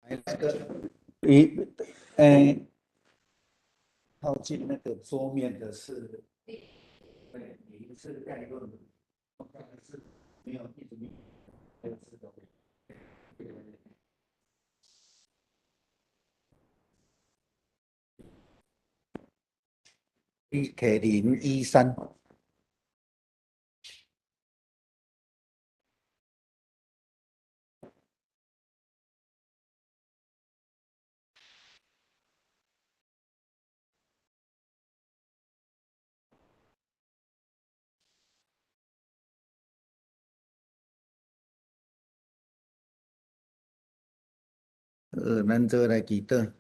那个一，哎，靠近那个桌面的是，对，你是概论，刚才是没有一直没有是的，1K013，咱做来祈祷，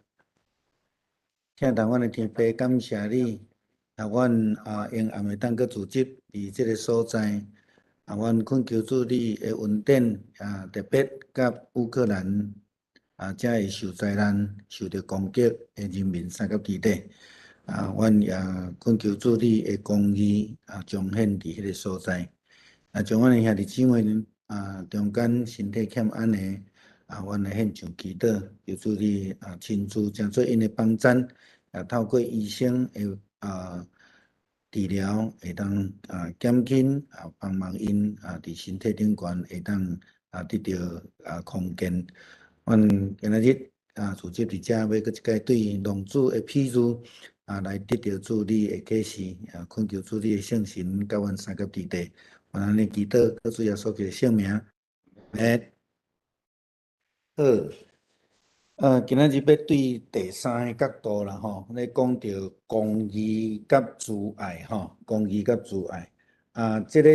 听台湾的天父，感谢你，阮永暗会当去组织伫这个所在，阮恳求主你的恩典，特别甲乌克兰遮会受灾难、受到攻击的人民三甲基地，阮也恳求主你的公义彰显伫迄个所在，将阮的兄弟姊妹中间身体欠安的。阮来献上祈祷，求主你亲自将做因的帮衬，透过医生的治疗，会当减轻帮忙因伫身体顶悬会当得到康健。阮今仔日组织伫遮要搁一届对浪子的譬喻来得到主你的启示，恳求主你的圣神甲阮三甲地地，阮安尼祈祷，靠主耶稣基督的圣名，好。今仔日要对第三个角度啦，吼，咧讲到公义甲自爱，吼，公义甲自爱，这个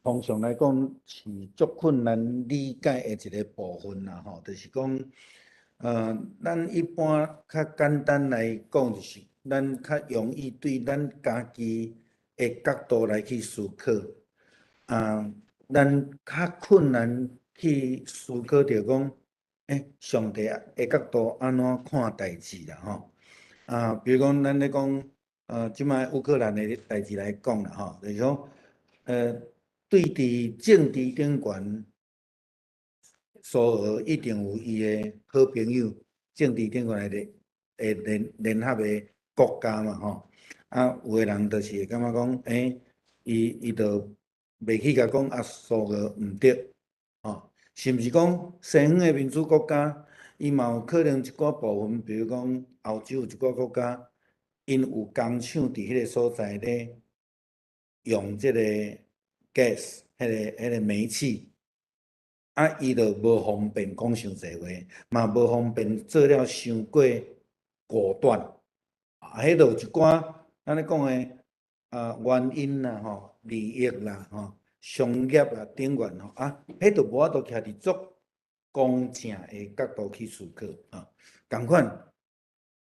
通常来讲是足困难理解的一个部分啦，吼，就是讲，咱一般较简单来讲，就是咱较容易对咱家己的角度来去思考，咱较困难去思考着讲。上帝的角度安怎看代志啦？吼，比如讲，咱咧讲，即摆乌克兰的代志来讲啦，吼，就是讲，对伫政治顶悬，苏俄一定有伊的好朋友，政治顶悬的联合的国家嘛，吼，有的人就是会感觉讲，伊就袂去甲讲苏俄毋对，吼。是毋是讲西方的民主国家，伊嘛有可能一寡部分，比如讲欧洲有一寡国家，因有工厂伫迄个所在咧用即个 gas，迄个煤气，伊就无方便讲伤济话，嘛无方便做了伤过果断，迄就有一寡咱咧讲的原因啦，吼，利益啦，吼。商业啊，顶悬吼迄就无法度徛伫足公正的角度去思考共款，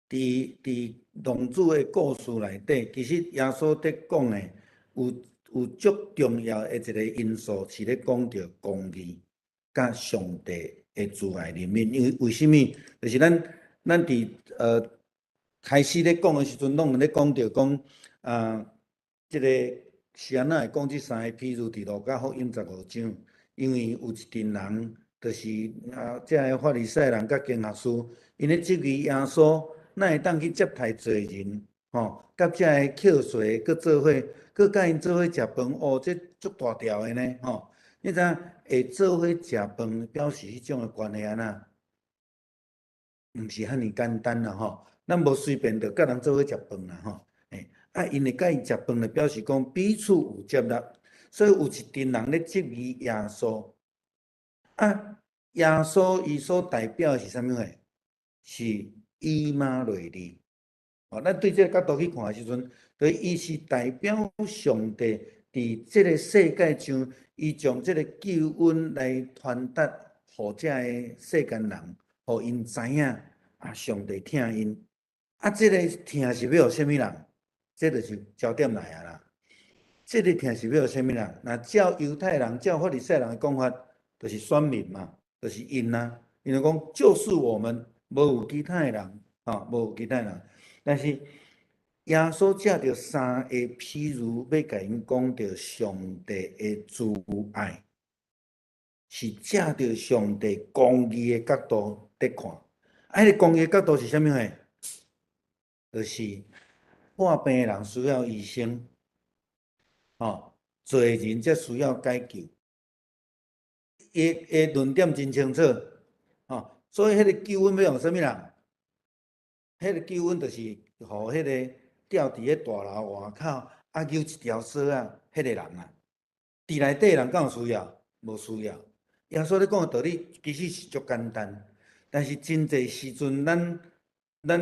伫浪子的故事内底，其实耶稣在讲的有足重要的一个因素，是咧讲到公义甲上帝的自爱里面。因为为什么？就是咱伫开始咧讲的时阵，拢咧讲到讲即个。是安怎会讲即三个譬如伫路加福音15章，因为有一群人，就是遮个法利赛人甲经学士，因咧质疑耶稣，哪会当去接待罪人，吼，甲遮个捡税搁做伙，搁甲因做伙食饭，这足大条的呢，吼。你知影会做伙食饭，表示迄种的关系安那？毋是遐尼简单啦，吼。咱无随便着甲人做伙食饭啦，吼。因会甲伊食饭，就表示讲彼此有接纳，所以有一群人咧质疑耶稣。耶稣伊所代表是啥物货？是以马内利。咱对这个角度去看的时阵，对伊是代表上帝伫这个世界上，伊将这个救恩来传达互这个世间人，互因知影上帝疼因。这个疼是要互啥物人？这就是焦点来啊啦！这个疼是要互啥物人？那照犹太人、照法利赛人的讲法，就是选民嘛，就是因啦。因为讲就是我们，无有其他的人，无有其他人。但是耶稣借着三个譬如，要甲因讲到上帝的慈爱，是借着上帝公义的角度，在看。迄个公益角度是啥物呢？就是破病的人需要医生，罪人则需要解救。伊论点真清楚，所以迄个救恩要用啥物人？迄个救恩就是互迄个吊伫咧大楼外口揪一条绳啊，迄个人啊，伫内底人敢有需要？无需要。耶稣咧讲的道理其实是足简单，但是真侪时阵，咱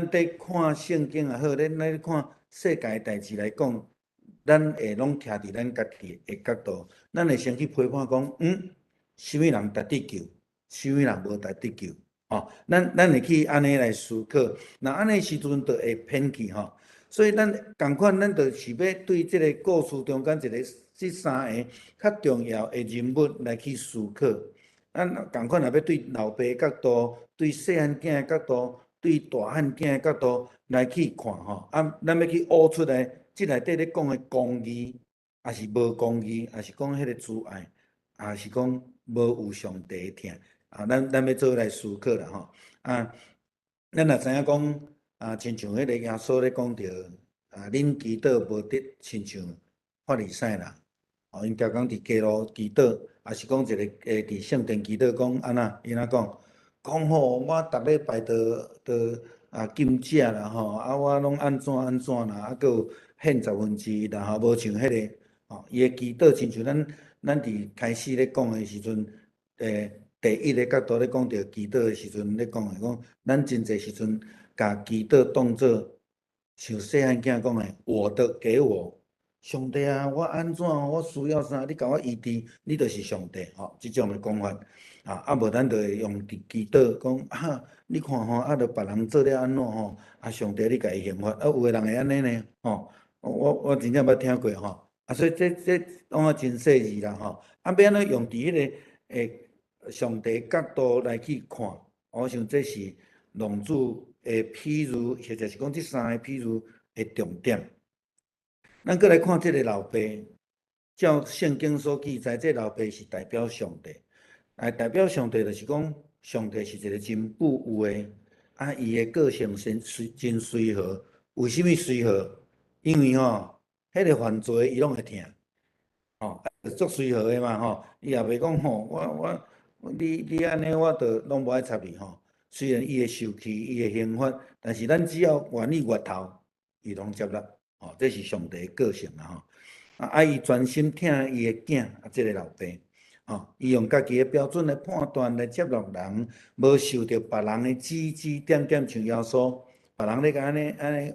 伫看圣经也好，咱咧看世界代志来讲，咱会拢徛伫咱家己的角度，咱会先去批判讲，什么人值得救，什么人无值得救。咱会去安尼来思考，那安尼时阵就会偏去吼。所以咱共款，咱就是要对即个故事中间即三个较重要的人物来去思考。咱共款也要对老爸角度、对细汉囝的角度、对大汉囝的角度来去看吼。咱要去悟出来，即内底咧讲的公义，也是无公义，也是讲迄个慈爱，也是讲无有上帝的疼。咱要做来思考啦吼。咱也知影讲亲像迄个耶稣咧讲着恁祈祷无得亲像法利赛人，因常常伫街路祈祷，也是讲一个伫圣殿祈祷，讲安那，因讲吼，我逐礼拜都禁食啦吼，我拢安怎啦，佫有献1/10啦吼，无像迄个伊的祈祷，亲像咱伫开始咧讲的时阵，第一个角度咧讲着祈祷的时阵咧讲的，讲咱真侪时阵甲祈祷当作像细汉囝讲的，我的给我，上帝啊，我安怎，我需要啥，你甲我医治，你就是上帝即种的讲法无咱就会用祈祷讲你看吼，着别人做了安怎吼，上帝你甲伊刑罚，有的人会安尼呢我真正捌听过吼，所以这拢真细致啦吼，要安怎用伫迄个上帝角度来去看，我想这是浪子的譬如，或者是讲这三个譬如的重点。咱再来看这个老爸，照圣经所记载，这老爸是代表上帝，代表上帝就是讲，上帝是一个真富有的，伊的个性真随和。为什么随和？因为迄个犯罪伊拢会听，足随和的嘛伊也袂讲你安尼我就拢无爱插你虽然伊会受气，伊会刑罚，但是咱只要愿意越头，伊拢接纳。这是上帝的个性啦伊专心听伊的囝这个老爸伊用家己的标准来判断来接纳人，无受到别人的指指点点，像耶稣，别人咧安尼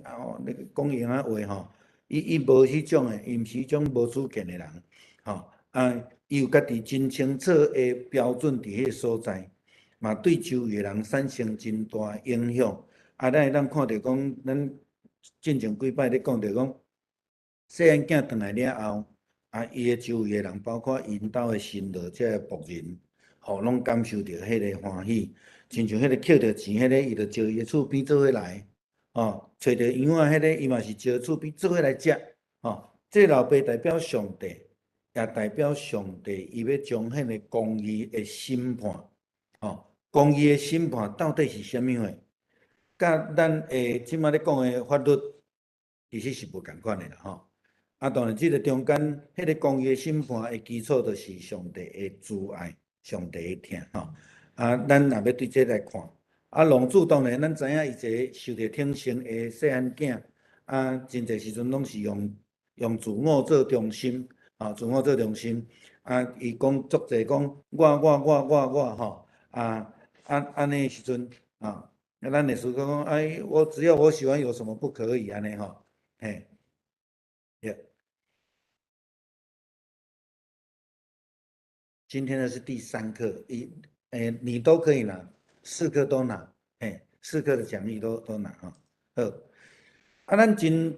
讲伊话伊无迄种的，伊毋是迄种无主见的人伊有家己真清楚的标准伫迄个所在，嘛对周围的人产生真大影响。咱会看到讲，咱进前几摆咧讲着讲，细汉囝转来了后，伊的周围的人，包括因兜的新郎遮个仆人，拢感受到迄个欢喜。亲像迄个捡着钱迄个，伊就招伊的厝边做伙来，找着羊仔迄个，伊嘛是招厝边做伙来食。这老爸代表上帝，也代表上帝，伊要将迄个公义的审判，公义的审判到底是啥物货？甲咱即摆咧讲的法律，其实是无共款的啦当然，即个中间迄个公义的审判的基础，就是上帝的慈爱、上帝的疼咱若要对这来看，浪子当然咱知影，伊一个受着挺身的细汉囝真侪时阵拢是用自我做中心自我做中心伊讲足侪讲我安尼时阵咱会思考讲我只要我喜欢，有什么不可以安尼嘿。今天的是第3课，你都可以拿，4课都拿，4课的奖励都拿好，咱伫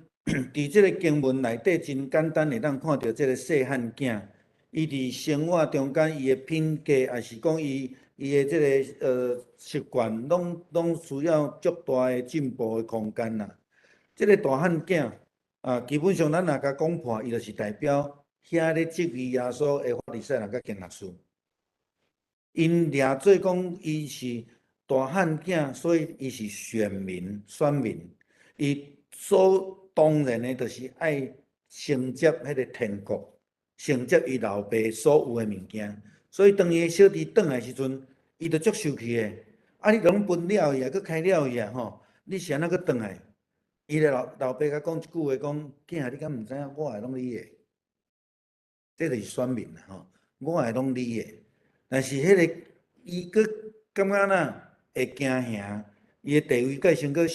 这个经文内底真简单的，咱看到这个细汉囝，伊伫生活中间伊的品格，也是讲伊的这个习惯，拢需要足大的进步的空间啦。这个大汉囝基本上咱若甲讲破，伊就是代表遐咧质疑耶稣的法利赛人甲经学士，因掠做讲伊是大汉囝，所以伊是选民、选民，伊所当然的，就是爱承接迄个天国，承接伊老爸所有的物件。所以当伊的小弟转来时阵，伊就足受气的。啊，你拢分了伊啊，佮开了伊啊，吼，你是安怎佮转来？伊的老爸甲讲一句话，讲囝，你敢毋知影？我会拢你的，这就是选民啦，吼，我会拢你的。但是迄个伊佮感觉呐会惊吓，伊的地位佮先佮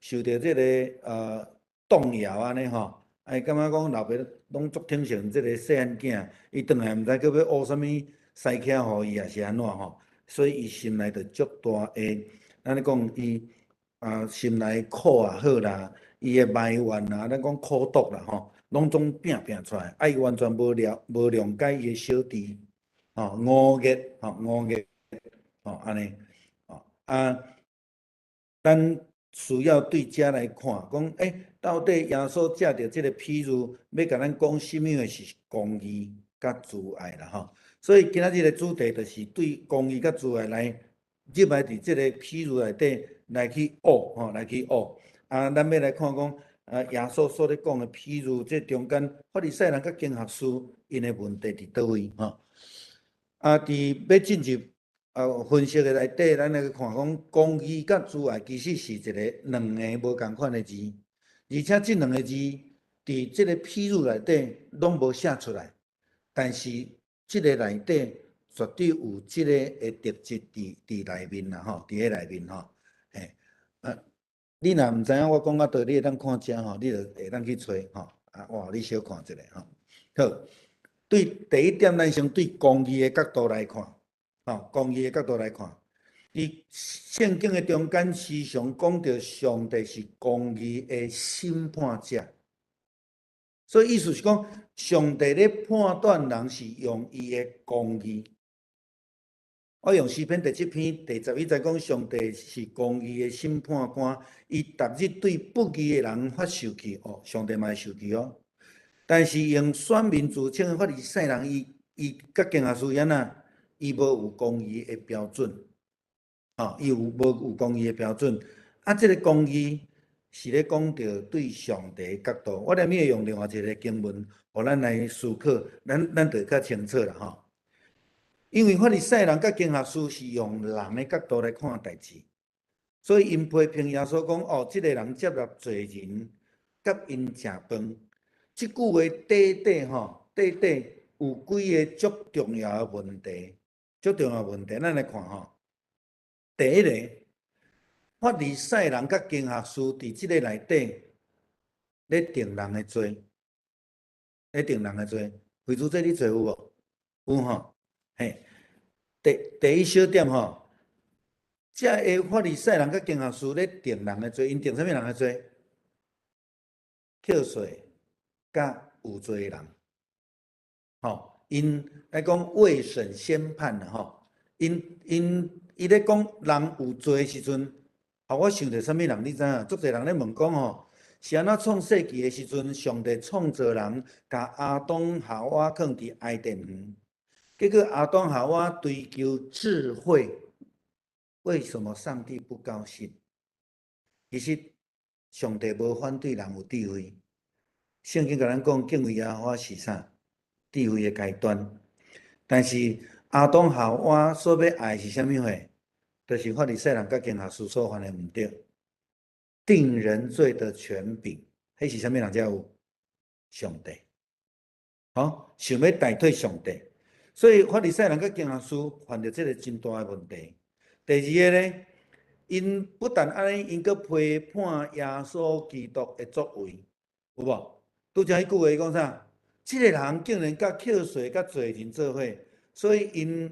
受到这个动摇安尼吼，哎，感觉讲老爸拢足挺身这个细汉囝，伊转来毋知佮要学啥物西徛互伊，也是安怎吼？所以伊心内就足大个，咱咧讲伊心内苦也好啦，伊的埋怨啦，咱讲苦毒啦吼，拢总拼出来，伊完全无谅解伊的小弟，吼五月吼安尼，吼咱需要对遮来看，讲到底耶稣借着即个譬喻，要甲咱讲什么的是公义甲慈爱啦吼。所以今仔日的主题就是对公义甲慈爱来入来伫即个譬喻内底来去学吼，来去学。咱要来看讲耶稣所咧讲的譬喻，这中间法利赛人甲经学士因的问题伫倒位吼？伫要进入分析的内底，咱来看讲公义甲慈爱其实是一个两个无共款的字，而且这两个字伫即个譬喻内底拢无写出来，但是即个内底绝对有即个的特质伫内面啦吼，伫迄内面吼，你若毋知影我讲到倒，你会当看遮吼，你就会当去找吼，我你小看一下吼。好，对第一点，咱先对公义的角度来看，吼，公义的角度来看，伫圣经的中间时常讲到上帝是公义的审判者，所以意思是讲，上帝咧判断人是用伊的公义。我用诗篇第7篇第11节讲，上帝是公义的审判官，伊逐日对不义的人发受气，上帝嘛会受气哦。但是用选民自称的法利赛人，伊甲经学士安那，伊无有公义的标准，伊无有公义的标准。这个公义是咧讲到对上帝的角度。我连要用另外一个经文，互咱来思考，咱就较清楚啦吼。因为法利赛人甲经学士是用人的角度来看代志，所以因批评耶稣讲：这个人接纳罪人，甲因食饭。即句话底底有几个足重要的问题，咱来看吼。第一个，法利赛人甲经学士伫即个内底咧定人的罪，为主这你做有无？有吼，嘿。第一小点吼，这个法利赛人甲经学士咧定人的罪，因定啥物人的罪？扣税甲有罪的人，吼，因来讲未审先判啦，吼，伊咧讲人有罪的时阵，我想着啥物人？你知影？足侪人咧问讲吼，是安怎创世纪的时阵，上帝创造人，甲亚当夏娃放伫伊甸园。结果亚当夏娃追求智慧，为什么上帝不高兴？其实上帝无反对人有智慧，圣经甲咱讲敬畏耶和华是啥？智慧的开端。但是亚当夏娃所要爱是啥物货？就是法利赛人甲经学士所犯的毋对，定人罪的权柄，迄是啥物人才有？上帝，想要代替上帝。所以法利赛人甲经学士犯着这个真大的问题。第二个呢，因不但安尼，因阁批判耶稣基督的作为，有无？拄则迄句话讲啥？这个人竟然甲扣税甲罪人做伙，所以因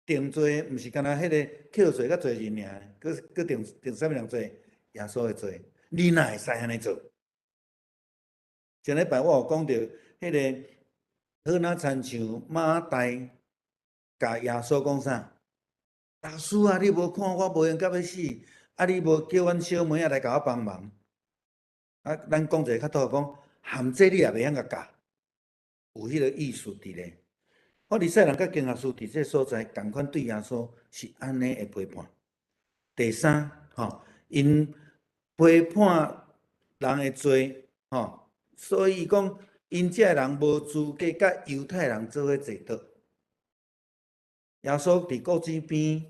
定罪毋是干那迄个扣税甲罪人尔，阁定啥物人罪？耶稣的罪。你哪会使安尼做？前礼拜我有讲到迄个。好那亲像马大甲耶稣讲啥？老师啊，你无看我无闲到要死，你无叫阮小妹仔来甲我帮忙。咱讲一个较妥讲，含这你也袂晓甲教，有迄个意思伫咧。法利赛人甲经学士伫这所在，共款对耶稣是安尼的批判。第三，因批判人的罪，所以讲因这人无资格甲犹太人做伙坐倒。耶稣伫故事边，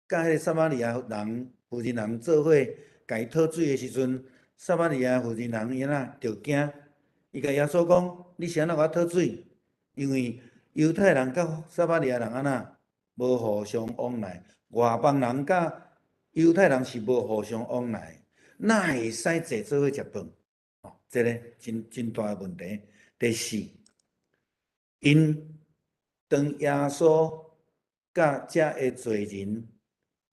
甲迄个撒玛利亚人、妇人人做伙，甲伊讨水的时阵，撒玛利亚妇人人伊就惊，伊甲耶稣讲：你是安怎甲我讨水？因为犹太人甲撒玛利亚人安怎无互相往来，外邦人甲犹太人是无互相往来，哪会使坐做伙食饭？这个真大的问题。第四，因当耶稣甲遮的罪人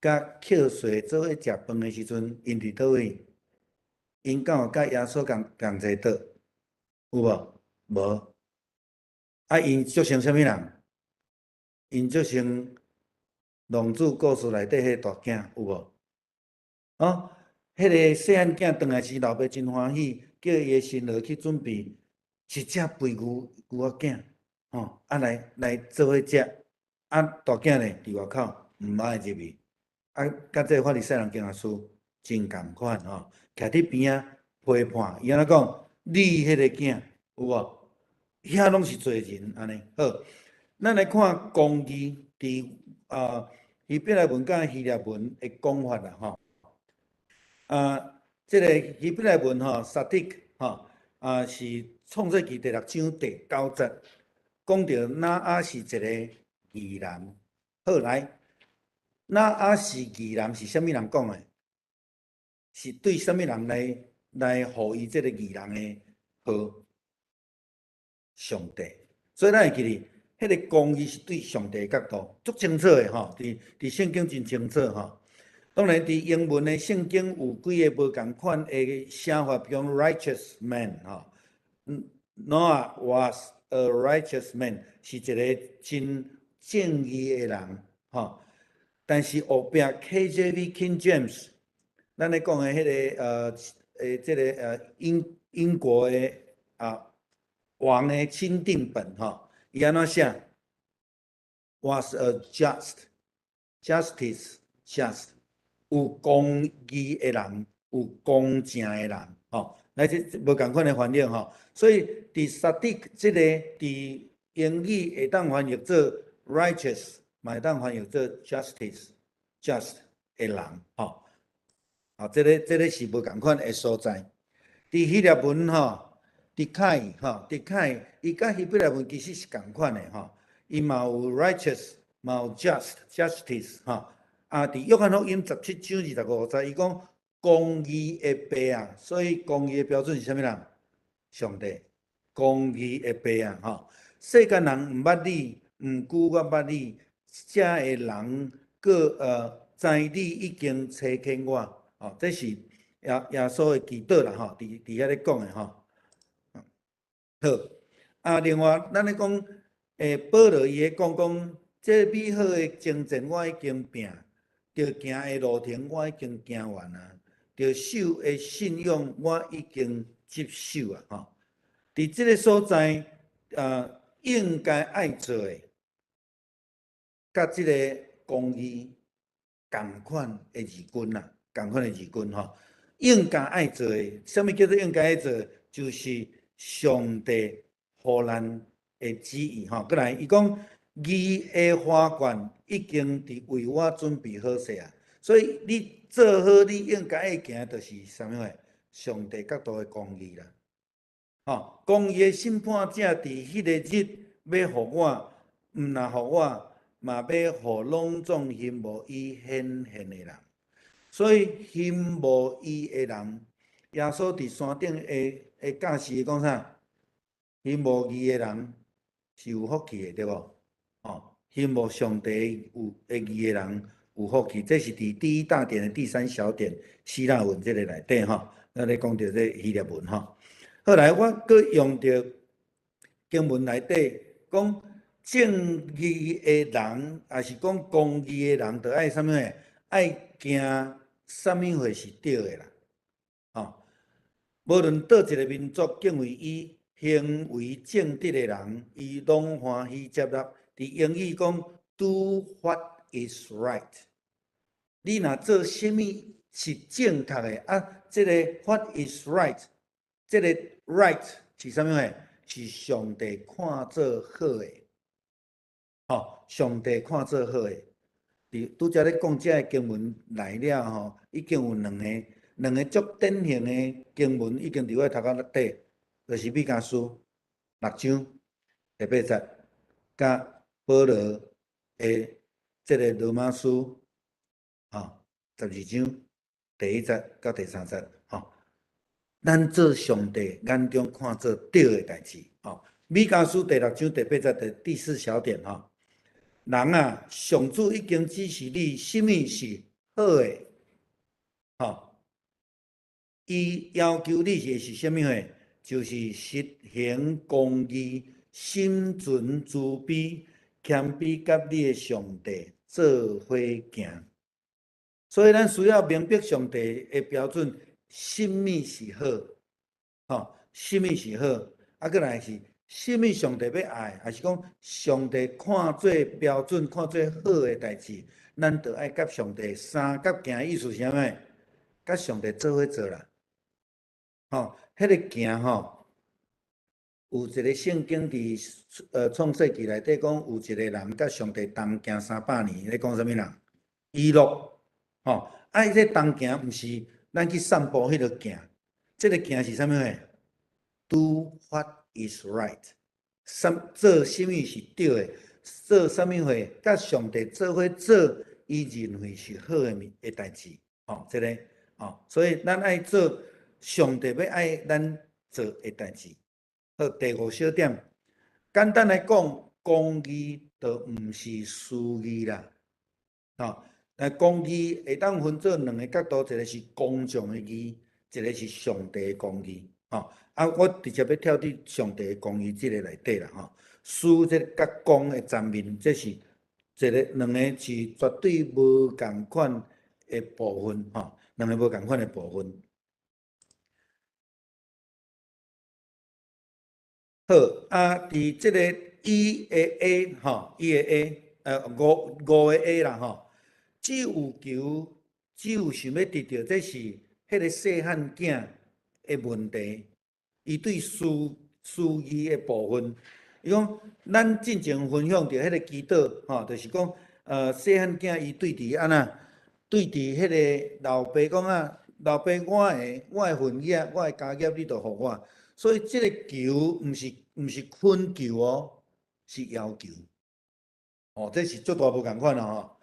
甲捡税做伙食饭的时阵，因伫倒位？因敢有甲耶稣共坐倒？有无？无。因做成啥物人？因做成浪子故事内底迄个大囝，有无？迄个细汉囝转来时，老爸真欢喜，叫伊的孙儿去准备一只肥牛仔囝，来做伙食。大囝呢伫外口毋爱入去。甲这法利赛人经学师真共款徛伫边仔批判，伊安怎讲？你迄个囝有无？遐拢是罪人安尼。好，咱来看公义伫希伯来文甲希腊文的讲法啦这个希伯来文Sadik 是创世纪第6章第9节，讲到那阿是一个义人。好来，那阿是义人是啥物人讲的？是对啥物人来互伊这个义人的号？上帝。所以咱会记哩，迄个公义是对上帝的角度，足清楚的伫圣经真清楚当然，伫英文的圣经有几个无共款的写法，比如 righteous man Noah was a righteous man， 是一个真正义的人但是后壁 KJV King James， 咱咧讲的迄个这个英国的王的钦定本伊安怎写 ？Was a justice 有公义的人，有公正的人来这无共款的翻译所以伫 Sadik 这个伫英语会当翻译做 righteous， 嘛会当翻译做 just 的人这个是无共款的所在。伫希腊文迪凯伊甲希伯来文其实是共款的伊嘛有 righteous， 嘛有 justice 伫约翰福音17章25节，伊讲公义的爸所以公义的标准是啥物人？上帝。公义的爸世间人毋捌你，毋惧我捌你，遮的人佫知你已经差遣我这是耶稣的祈祷啦伫遐咧讲的好另外咱咧讲保罗伊咧讲这美好的征战我已经拼，着行的路程我已经行完着守的信用我已经接受伫即个所在应该爱做的，甲即个公义共款的义军共款的义军应该爱做的，什么叫做应该爱做？就是上帝予咱的旨意过来，伊讲义的花冠已经伫为我准备好势所以你做好你应该爱行，就是啥物诶？上帝角度的公义啦。公义的审判者伫迄个日要互我，毋若互我，嘛要互拢总行无义显现的人。所以行无义的人，耶稣伫山顶的教示讲啥？行无义的人是有福气的，对无？行无上帝的义的人有福气，这是伫第一大点的第3小点希腊文这个内底咱咧讲到这希腊文后来我佫用到经文内底讲正义的人，也是讲公义的人，着爱啥物诶？爱行啥物货是对的啦。无论倒一个民族敬畏伊行为正直的人，伊拢欢喜接纳。伫英语讲 ，do what is right。你若做什么是正确的啊？这个 What is right？ 这个 right 是啥物货？是上帝看做好的，吼，上帝看做好的。拄则咧讲，这经文来了吼，已经有两个足典型的经文，已经伫我头壳底，就是米迦书6章第8节，甲保罗的这个罗马书12章第1节到第3节，咱做上帝眼中看做对的代志，米迦书第6章第8节的第4小点，人啊，上主已经指示你，什么是好的，伊要求你的是什么货？就是实行公义、心存慈悲、谦卑，甲你的上帝做伙行。所以，咱需要明白上帝的标准，什么是好，什么是好，再来是什么上帝要爱，还是讲上帝看做标准、看做好的代志，咱就爱甲上帝三角行，意思是啥物？甲上帝做伙做啦。迄个行有一个圣经伫创世纪内底讲，有一个人甲上帝同行300年，咧讲啥物人？以诺，伊这同行毋是咱去散步迄个行，这个行是啥物货 ？Do what is right， 做啥物是对的，做啥物货，甲上帝做伙做，伊认为是好的代志，这个，所以咱爱做上帝要爱咱做的代志。好，第5小点，简单来讲，公义就毋是私义啦，公义会当分做两个角度，一个是公众的义，一个是上帝的公义。我直接要跳伫上帝的公义这个内底啦，私这甲公的层面，这是两个是绝对无共款的部分，两个无共款的部分。好伫这个 E 的 A，E 的 A，5个 A 啦，只有求，只有想要得到，这是迄个细汉囝的问题。伊对私义的部分，伊讲咱进前分享着迄个祈祷，就是讲，细汉囝伊对伫安那，对伫迄个老爸讲老爸，我的份业，我的家业，你着互我。所以这个求毋是恳求哦，是要求。这是足大无共款咯，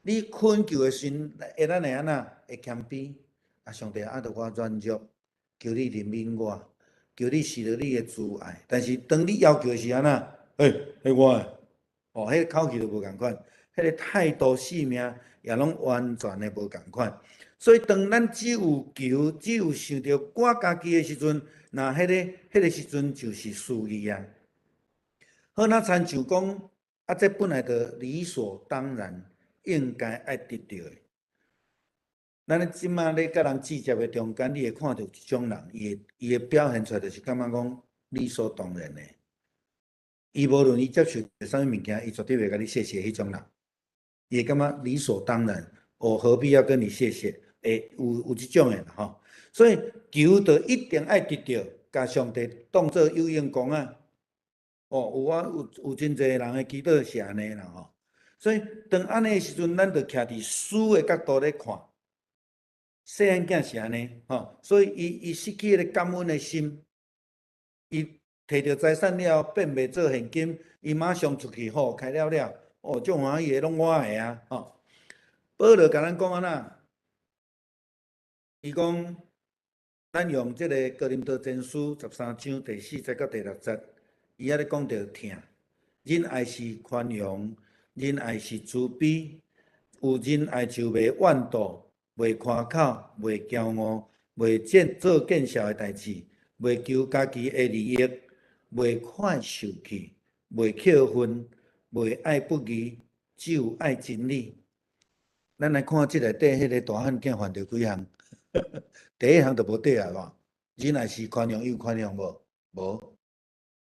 你恳求的时，会咱会安那会谦卑，上帝着我软弱，求你怜悯我，求你施了你的慈爱。但是当你要求的是安那，迄我的，迄个口气就无共款，迄个态度性命也拢完全的无共款。所以当咱只有求，只有想着我家己的时阵，那迄个时阵就是私义啊。好，那亲像讲，这本来就理所当然，应该爱得到的。咱即马咧甲人直接的中间，你会看到一种人，伊会表现出来，就是感觉讲理所当然的。伊无论伊接受啥物物件，伊绝对袂甲你谢谢迄种人。伊会感觉理所当然，何必要跟你谢谢？有即种的吼。所以求就一定爱得到，甲上帝当作有用功啊。有真侪人的祈祷是安尼啦吼。所以当安尼的时阵，咱就徛伫私的角度咧看。细汉囝是安尼所以伊失去迄个感恩的心，伊摕到财产了，变袂做现金，伊马上出去开了，足欢喜的，拢我的啊保罗甲咱讲安那，伊讲咱用这个哥林多前书13章第4节到第6节，伊咧讲到疼，仁爱是宽容，仁爱是慈悲，有仁爱就袂怨妒，袂夸口，袂骄傲，袂做见笑的代志，袂求家己的利益，袂快受气，袂扣分，袂爱不义，只有爱真理。咱来看即内底迄个大汉囝犯着几项？第一项就无对啊，啵？仁爱是宽容，有宽容无？无。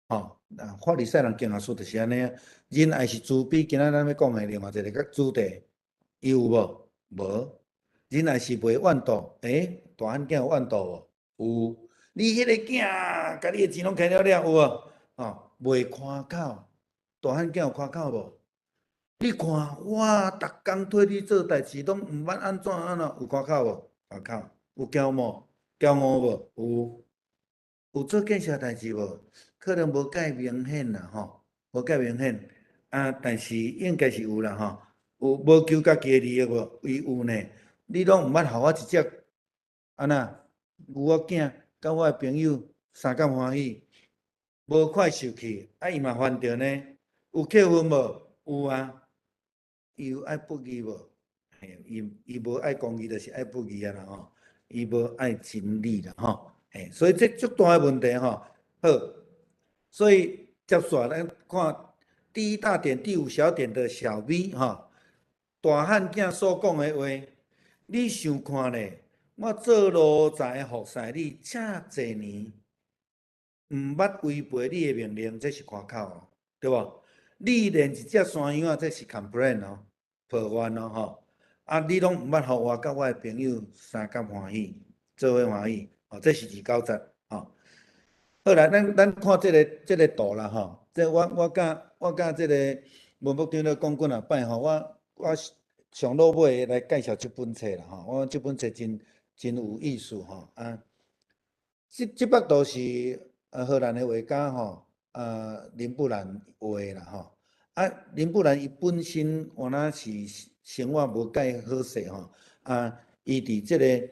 法利赛人经学书就是安尼啊。仁爱是慈悲，今仔咱要讲的另外一个主题，伊有无？无。人也是袂怨妒，大汉囝有怨妒无？有，你迄个囝，家己的钱拢开了了，有无？哦，袂夸口，大汉囝有夸口无？你看我逐工替你做代志，拢毋捌安怎安怎，有夸口无？夸口，有骄傲，骄傲无？有。有做建设代志无？可能无介明显啦，吼，无介明显。啊，但是应该是有啦，吼。有无求家己的利益无？伊有呢。你拢毋捌互我一只，安那？牛仔囝甲我的朋友三觉欢喜，无快受气，啊伊嘛犯着呢。有扣分无？有啊。伊有爱不义无？嘿，伊无爱公义，就是爱不义啊啦，吼。伊无爱真理啦，吼。所以这足大的问题吼。好，所以接续咱看第一大点、第五小点的小 V 哈，大汉囝所讲的话，你想看咧？我做奴才服侍你遮侪年，毋捌违背你的命令，这是夸口哦，对无？你连一只山羊啊，这是 complain 哦，抱怨哦吼。啊，你拢毋捌互我甲我的朋友三角欢喜，做伙欢喜，哦，这是290吼。好啦，咱看这个图啦吼，这我甲这个文部长咧讲过啊摆吼，我上落尾来介绍这本册啦吼，我这本册真有意思吼啊。这幅图是荷兰的画家吼，林布兰画啦吼。啊，林布兰伊本身原来是生活无介好势吼，啊，伊伫这个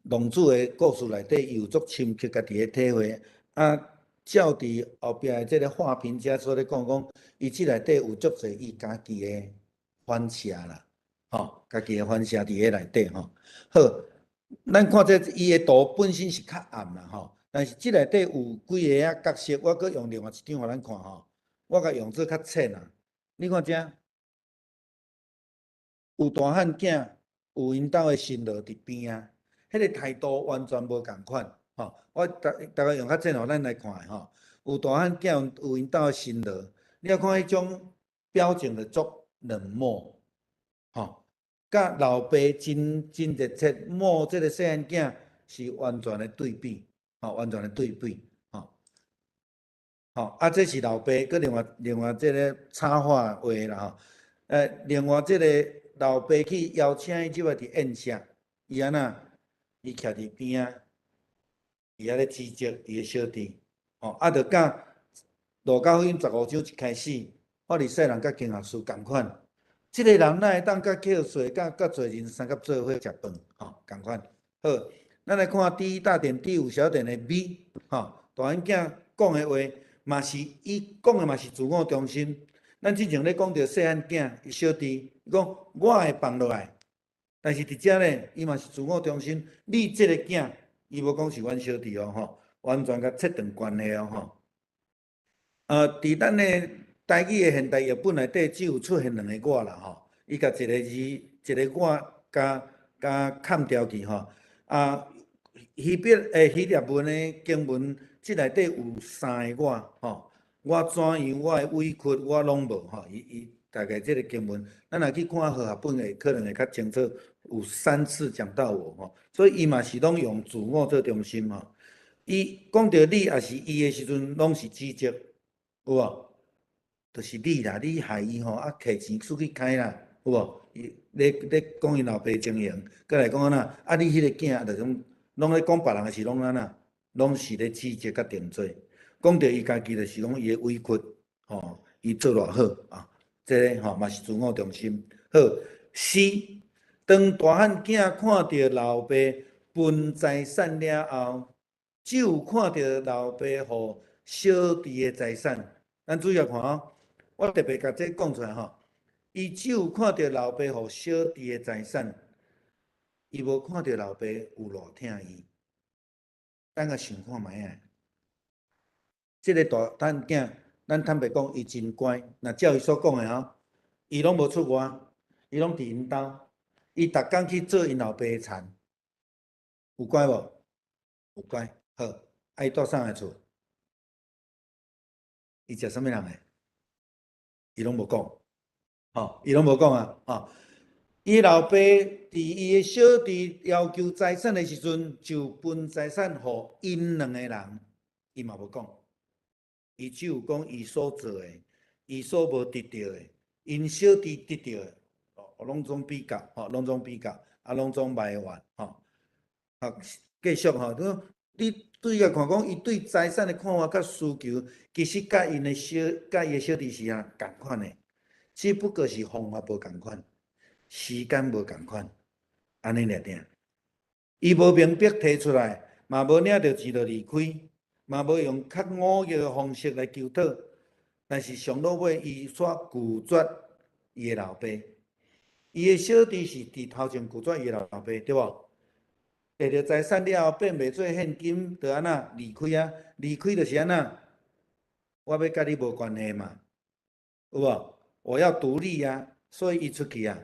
浪子的故事内底，伊有足深刻家己的体会。啊，照伫后壁的这个画评家所咧讲，伊这内底有足侪伊家己的反射啦，吼，家己的反射伫迄内底吼。好，咱看这伊的图本身是较暗啦吼，但是这内底有几个啊角色，我搁用另外一张互咱看吼，我甲用做较浅啊。你看遮，有大汉囝，有因兜的新郎伫边啊，迄个态度完全无共款吼。我大概用较浅互咱来看吼，有大汉囝，有因兜的新郎，你要看迄种表情就足冷漠吼。甲老爸真热切，某这个细汉囝是完全的对比，吼，完全的对比，吼，吼，啊，这是老爸，佮另外这个插画画啦，吼，另外这个老爸去邀请伊即摆伫宴席，伊安那，伊徛伫边仔，伊遐咧指责伊的小弟，吼，啊，着甲路加福音15章一开始，法利赛人甲经学士共款。即个人哪会当甲扣税，甲侪人三甲做伙食饭，吼，共款。好，咱来看第一大点、第五小点的 B， 吼，大汉囝讲的话，嘛是伊讲的嘛是自我中心。咱之前咧讲到细汉囝伊小弟，伊讲我会放落来，但是伫遮咧，伊嘛是自我中心。你即个囝，伊无讲是阮小弟哦，吼，完全甲切断关系哦，吼。伫咱的台语的现代译本内底，只有出现2个我啦吼。伊甲一个字、一个我加砍掉去吼。啊，希腊文的经文，即内底有3个我吼。我怎样我的委屈我拢无吼。伊大概即个经文，咱若去看和合本的，可能会较清楚。有3次讲到我吼，所以伊嘛是拢用自我做中心吼。伊讲到你也是伊的时阵，拢是指责。有无？就是你啦，你害伊吼，啊，摕钱出去开啦，有无？伊咧讲伊老爸情形，搁来讲安那，啊，你迄个囝，就拢咧讲别人的是拢安那，拢是咧指责甲定罪。讲到伊家己，就是讲伊的委屈，吼，伊做偌好啊，这吼嘛是自我中心。好，C，当大汉囝看到老爸分财产了后，只有看到老爸互小弟的财产。咱注意看哦，我特别甲这讲出来吼。伊只有看到老爸互小弟的财产，伊无看到老爸有偌疼伊。咱个想看卖啊，这个大汉囝，咱坦白讲，伊真乖。若照伊所讲的吼，伊拢无出外，伊拢伫因兜，伊逐工去做因老爸的田，有乖无？有乖。好，啊，伊住啥个厝？伊食啥物人诶？伊拢无讲。吼，伊拢无讲啊，吼。伊老爸伫伊的小弟要求财产的时阵，就分财产互因两个人，伊嘛无讲，伊只有讲伊所做的，伊所无得到的，因小弟得到的，拢总比较，拢总比较，拢总埋怨，继续你对个看讲，伊对财产的看法甲需求，其实甲伊的小弟是共款的，只不过是方法无共款。时间无共款，安尼尔定。伊无明白提出来，嘛无领到钱就离开，嘛无用较恶意的方式来求讨。但是上落尾，伊煞拒绝伊的老爸。伊的小弟是伫头前拒绝伊的老爸，对无？摕到财产了后，变袂做现金，就安那离开啊？离开就是安那？我要甲你无关系嘛，有无？我要独立啊，所以伊出去啊。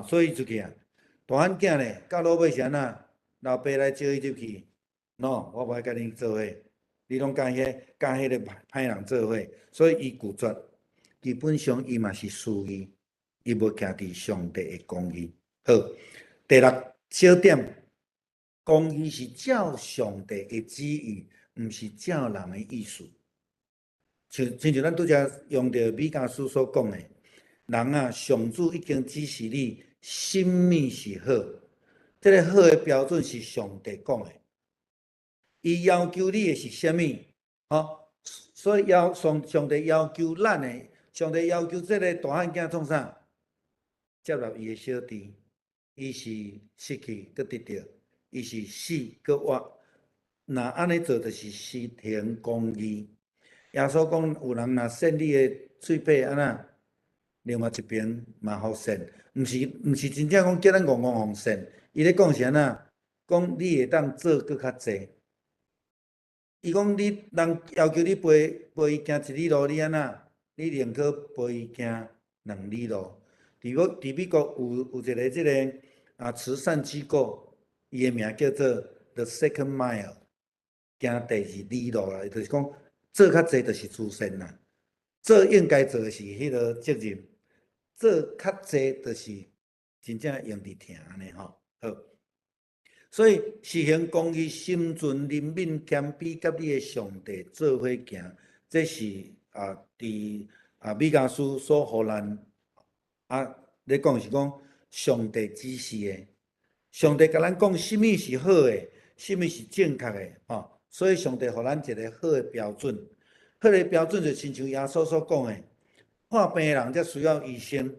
所以出去啊，大汉囝咧，到落尾是安那？老爸来招伊入去，no， 我无爱甲你做伙，你拢甲迄个歹人做伙，所以伊拒绝。基本上伊嘛是私义，伊无徛伫上帝的公义。好，第六小点，公义是照上帝的旨意，毋是照人的意思。亲像咱拄则用着米迦书所讲的。人啊，上主已经指示你，什么是好？这个好的标准是上帝讲的，伊要求你的是什么？所以上帝要求咱的，上帝要求这个大汉囝创啥？接纳伊的小弟，伊是失去搁得到，伊是死搁活。那安尼做就是实行公义。耶稣讲，有人若献你的嘴巴安那？另外一边嘛好善，毋是真正讲叫咱戆戆互善。伊咧讲是安那？讲你会当做搁较济。伊讲你人要求你陪伊行1里路，你安那？你宁可陪伊行2里路。伫美国有一个即个慈善机构，伊的名叫做 The Second Mile， 行第2里路啦，就是讲做较济就是慈善啦。做应该做的是迄个责任。做较济，就是真正用伫听安尼吼。好，所以实行公义、心存怜悯、谦卑，甲你的上帝做伙行，这是伫米迦书所互咱咧讲是讲上帝指示的。上帝甲咱讲，什么是好的，什么是正确的吼。所以上帝互咱一个好的标准，好的标准就亲像耶稣所讲的。看病人才需要医生，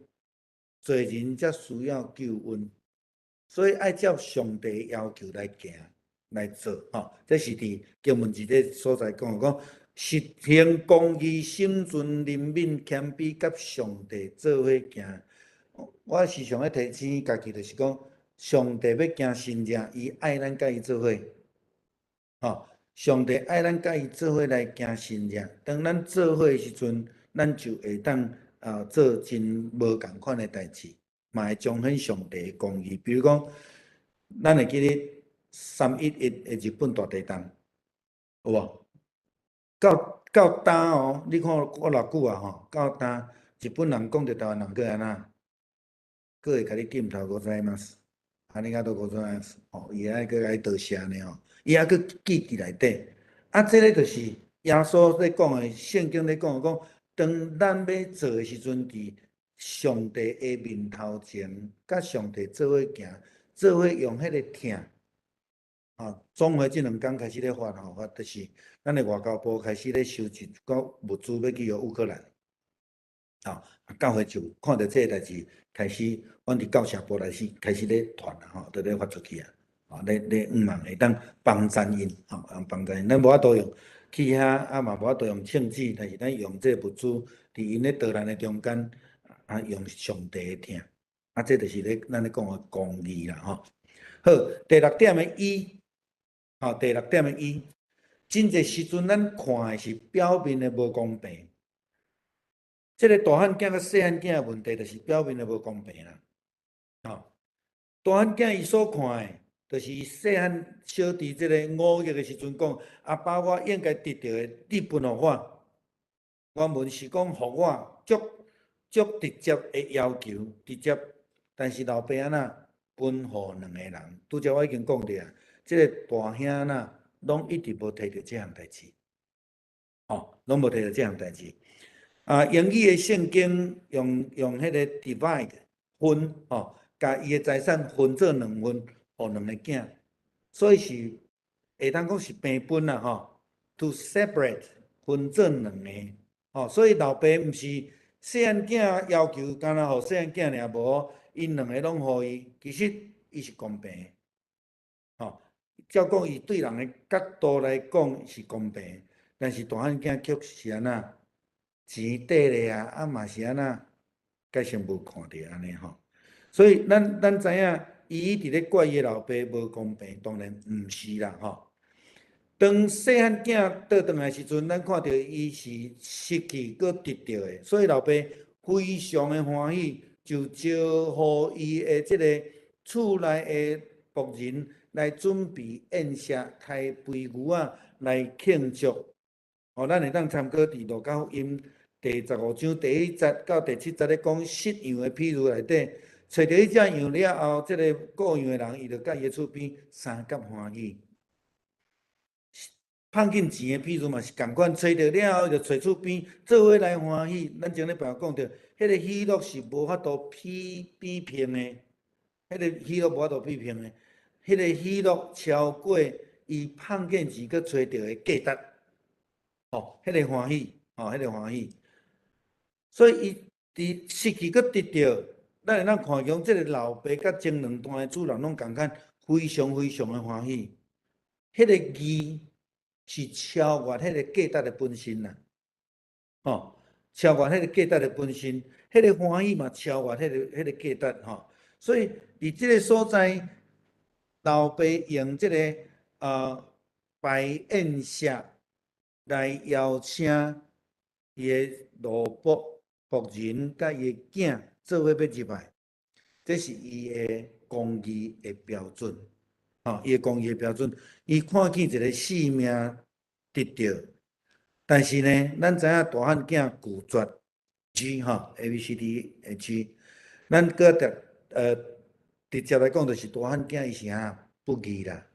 罪人才需要救恩，所以爱照上帝要求来行来做。这是伫经文一个所在讲实行公义、心存怜悯、谦卑，甲上帝做伙行。我时常咧提醒家己，就是讲上帝要行新者，伊爱咱甲伊做伙。上帝爱咱甲伊做伙来行新者，当咱做伙的时阵。咱就会当做真无共款的代志，嘛会彰显上帝的公义。比如讲，咱会记得311的日本大地震，有无？到呾哦，你看我偌久啊到呾日本人讲着台湾人个安那，个会甲你点头ございます。ありがとうございます。伊还个甲你道谢呢伊还个记伫内底。这个就是耶稣咧讲的，圣经咧讲当咱要做的时阵，伫上帝的面头前，甲上帝做伙行，做伙用迄个听。总会即2天开始咧发，就是咱的外交部开始咧收集到物资要去乌克兰。教会就看到这个代志，开始阮伫教社部开始咧传就咧发出去咧望会当帮赞因，帮赞因，咱无法度用。去遐嘛无法度用庆祝，但是咱用这物资伫因咧逃难的中间用上帝的听，这就是咱咧讲的公义啦好，第6点的伊，第6点的伊，真侪时阵咱看的是表面的无公平。这个大汉囝甲细汉囝的问题，就是表面的无公平啦。大汉囝伊所看的。就是细汉小弟这个5月的时阵讲，阿爸，我应该得到的，你分互我。原文是讲互我足直接的要求，直接但是老爸仔呐分互2个人，拄则我已经讲着啊，即个大兄呐，拢一直无摕到即项代志，拢无摕到即项代志。英语的圣经用迄个 divide 分，甲伊的财产分做2份，互2个囝，所以是会当讲是平分啦，to separate 分做2个，所以老爸毋是细汉囝要求干那互细汉囝尔，无因2个拢互伊，其实伊是公平的，照讲伊对人的角度来讲是公平，但是大汉囝却是安那。钱缀咧啊，嘛是安那，改成无看到安尼所以咱知影，伊伫咧怪伊老爸无公平，当然毋是啦当细汉囝倒转来时阵，咱看到伊是失去搁得到的，所以老爸非常的欢喜，就招呼伊的即个厝内的仆人来准备宴席，开肥牛啊来庆祝。咱会当参考伫路加福音。第15章第1节到第7节咧讲失羊的譬如内底，找到迄只羊了后，即个雇羊的人伊就甲伊厝边三甲欢喜。碰见钱的譬如嘛是共款，找到了后就找厝边做伙来欢喜。咱前礼拜讲着，迄个喜乐是无法度比拼的，迄个喜乐无法度比拼的，迄个喜乐超过伊碰见钱佮找到的价值，迄个欢喜，迄个欢喜。所以伊伫失去佮得到，咱会当看见即个老爸甲前2段的主人拢共款，非常非常的欢喜。迄个义是超越迄个价值的本身啦，超越迄个价值的本身，迄个欢喜嘛超越迄个价值所以伫即个所在，老爸用即个摆宴席来邀请伊的奴仆人甲伊的囝做伙要入来，这是伊的公义的标准，伊的公义的标准，伊看见一个性命得到，但是呢，咱知影大汉囝拒绝 G ABCD，咱搁直接来讲，就是大汉囝伊是不义啦，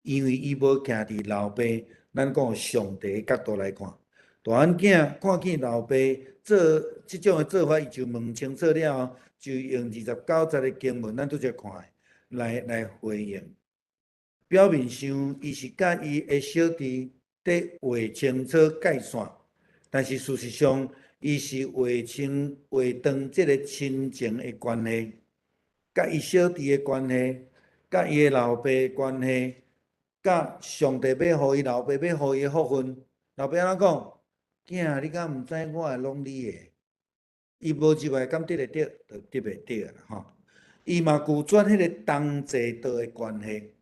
因为伊无徛伫老爸，咱讲上帝的角度来看。大汉囝看见老爸做即种的做法，伊就问清楚了后，就用29节的经文，咱拄则看来回应。表面上，伊是甲伊的小弟伫划清楚界线，但是事实上，伊是划断即个亲情的关系，甲伊小弟的关系，甲伊的老爸的关系，甲上帝要互伊老爸要互伊的福分。老爸安怎讲？囝，你敢毋知我会弄你诶？伊无入来，敢得会着？就得袂着啦伊嘛拒绝迄个同齐道诶关系。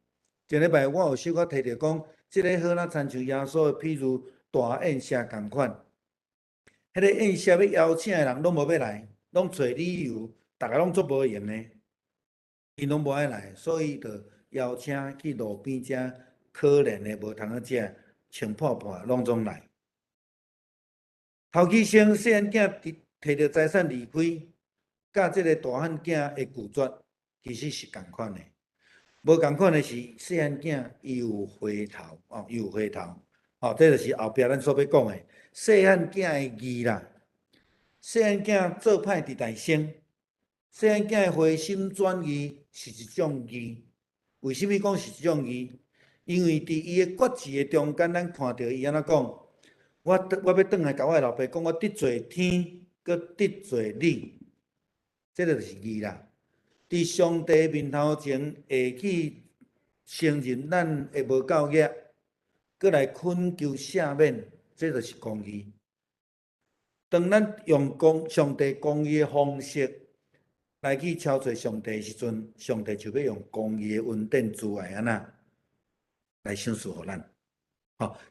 前礼拜我有小可提着讲，即个好若亲像耶稣诶，譬如大宴席共款，迄个宴席要邀请诶人拢无要来，拢找理由，逐个拢做无闲诶，因拢无爱来，所以就邀请去路边遮可怜诶，无通食，穿破破拢总来。头起先细汉囝摕到财产离开，甲即个大汉囝的拒绝，其实是共款的。无共款的是细汉囝伊有回头，伊有回头，这就是后壁咱所要讲的细汉囝的义啦。细汉囝做歹伫大生，细汉囝的回心转意是一种义。为什么讲是一种义？因为伫伊的决志的中间，咱看到伊安怎讲。我要转来甲我老爸讲，我得罪天，搁得罪你，这就是义啦。伫上帝面头前下去承认咱的无够业，搁来恳求赦免，这就是公义。当咱用上帝公义的方式来去超找上帝的时阵，上帝就要用公义的恩典慈爱安那来赏赐予咱。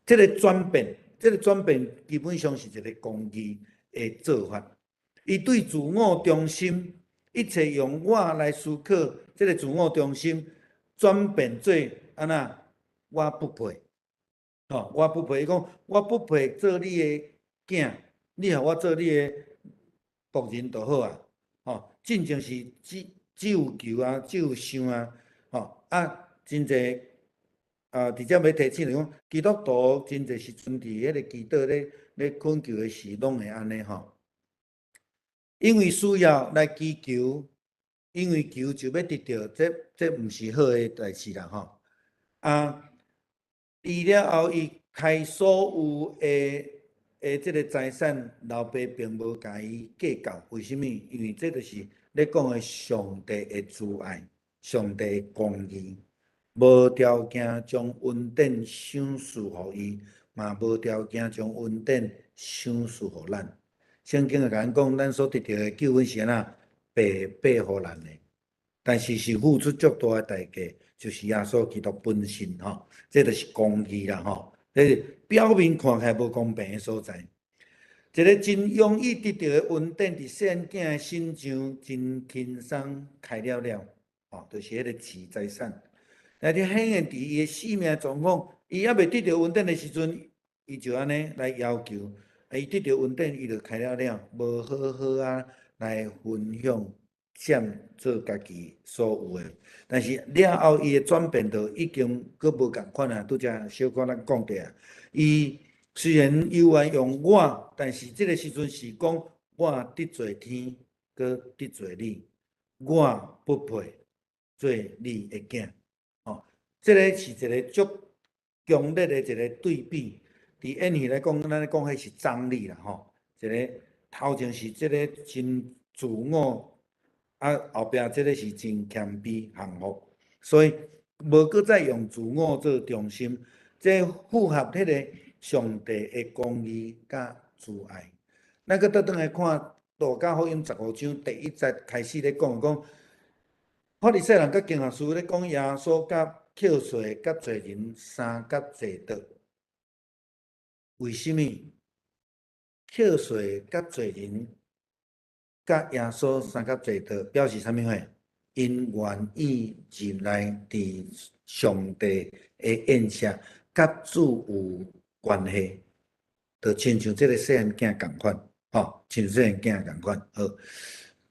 这个转变。这个转变基本上是一个公义的做法。伊对自我中心，一切用我来思考，这个自我中心转变做安那？我不配，我不配。伊讲我不配做你的囝，你互我做你的仆人就好啊。真正是只有求啊，只有想啊，吼真侪直接要提醒讲，基督徒真侪时阵伫迄个祈祷咧困求的时，拢会安尼吼。因为需要来祈求，因为求就要得到，这毋是好的代志啦吼。离了后，伊开所有即个财产，老爸并无甲伊计较，为什么？因为这就是咧讲的上帝的慈爱，上帝的公义，无条件将恩典赏赐互伊，嘛无条件将恩典赏赐互咱。圣经甲咱讲，咱所得到的救恩是安那白白互咱的，但是是付出足大的代价，就是耶稣基督本身吼，这就是公义啦吼。这表面看起来无公平的所在，一个真容易得到的恩典，伫细汉囝的身上真轻松开了了，吼，就是迄个慈财产。但是显然伫伊的生命状况，伊还未得到恩典的时阵，伊就安尼来要求。伊得到恩典，伊就开了了，无好好啊来分享，占做家己所有的。但是了后，伊的转变就已经佫无共款啊。拄则小可咱讲着啊，伊虽然犹原用我，但是即个时阵是讲我得罪天，佫得罪你，我不配做你的囝。哦，即个是一个足强烈的一个对比。伫演戏来讲，咱咧讲迄是张力啦吼。一个头前是即个真自我，后壁即个是真谦卑幸福，所以无搁再用自我做中心，这符合迄个上帝的公义甲慈爱。咱搁倒转来看《路加福音》15章第1节开始咧讲，法利赛人甲经学士咧讲耶稣甲扣税甲罪人三甲坐倒。为什么扣税甲罪人甲耶稣三甲坐倒，表示啥物货？因愿意入来伫上帝的宴舍，甲主有关系，就亲像即个细汉囝共款，吼，亲像细汉囝共款。好，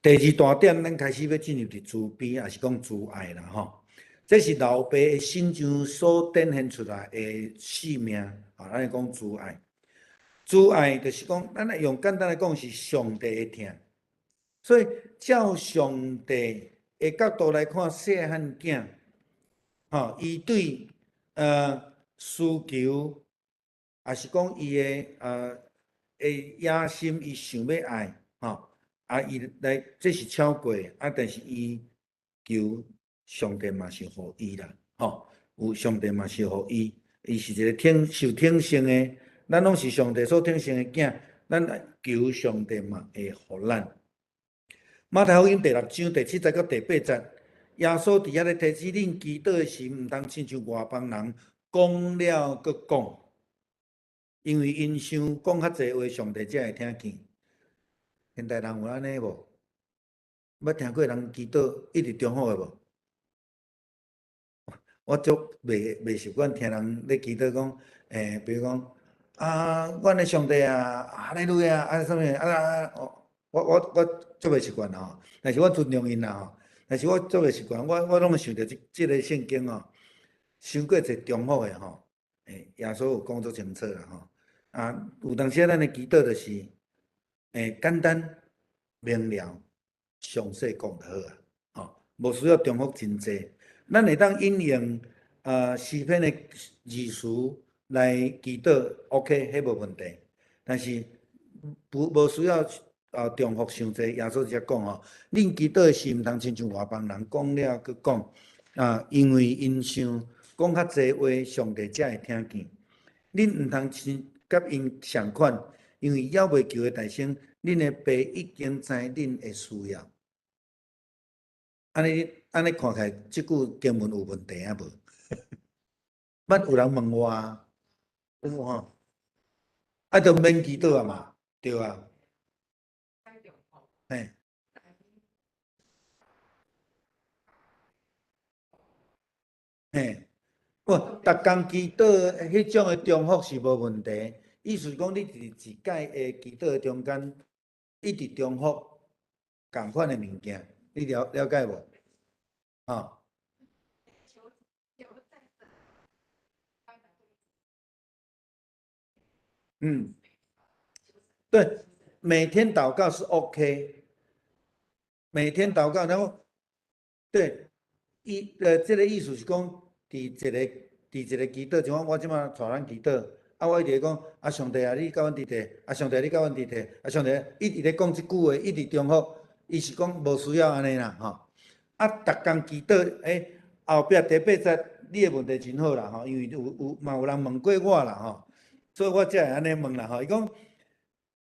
第二大点，咱开始要进入伫慈悲，也是讲慈爱啦，吼。这是老爸的心上所展现出来的生命，啊，咱讲慈爱。慈爱就是讲，咱来用简单来讲，是上帝的疼。所以照上帝的角度来看，细汉囝，吼，伊对需求，也是讲伊的野心，伊想要爱，吼，伊来这是超过，但是伊求上帝嘛是互伊啦，吼，有上帝嘛是互伊，伊是一个受天性的。咱拢是上帝所天生的囝，咱求上帝嘛会互咱。马太福音第6章第7节到第8节，耶稣伫遐咧提醒恁祈祷的时，毋通亲像外邦人讲了搁讲，因为因想讲较济话，上帝才会听见。现代人有安尼无？捌听过人祈祷一直重复的无？我足袂习惯听人咧祈祷讲，比如讲。阮的上帝啊，哈利路亚啊，啥物我足袂习惯吼，但是我尊重因啦吼。但是我足袂习惯，我拢想着即个圣经哦，伤过侪重复的吼。耶稣有讲足清楚啦吼。有当时咱的祈祷就是，简单明了，详细讲就好啊。吼，无需要重复真济。咱会当引用诗篇的字词。来祈祷 ，OK， 迄无问题。但是无需要重复伤济。耶稣则讲吼，恁祈祷是毋通亲像外邦人讲了佮讲，因为因想讲较济话，上帝才会听见。恁毋通甲因相款，因为要袂求的大声，恁的爸已经知恁的需要。安尼看起来，即句经文有问题啊无？捌有人问我啊？有吼，就免祈祷啊嘛，对啊。嘿，嘿，逐工祈祷迄种的重复是无问题。意思是讲，你伫一届的祈祷中间，一直重复共款的物件，你了解无？啊，嗯，对，每天祷告是 OK，每天祷告，然后对，这个意思是讲，伫一个祈祷，像我即马带咱祈祷，我一直讲啊，上帝啊，你甲阮伫地，啊，上帝你甲阮伫地，啊，上帝一直咧讲即句话，一直重复，伊是讲无需要安尼啦，吼。啊，逐工祈祷，后壁第八节，你的问题真好啦，吼，因为有人问过我啦，吼，所以我才会安尼问啦，吼。伊讲，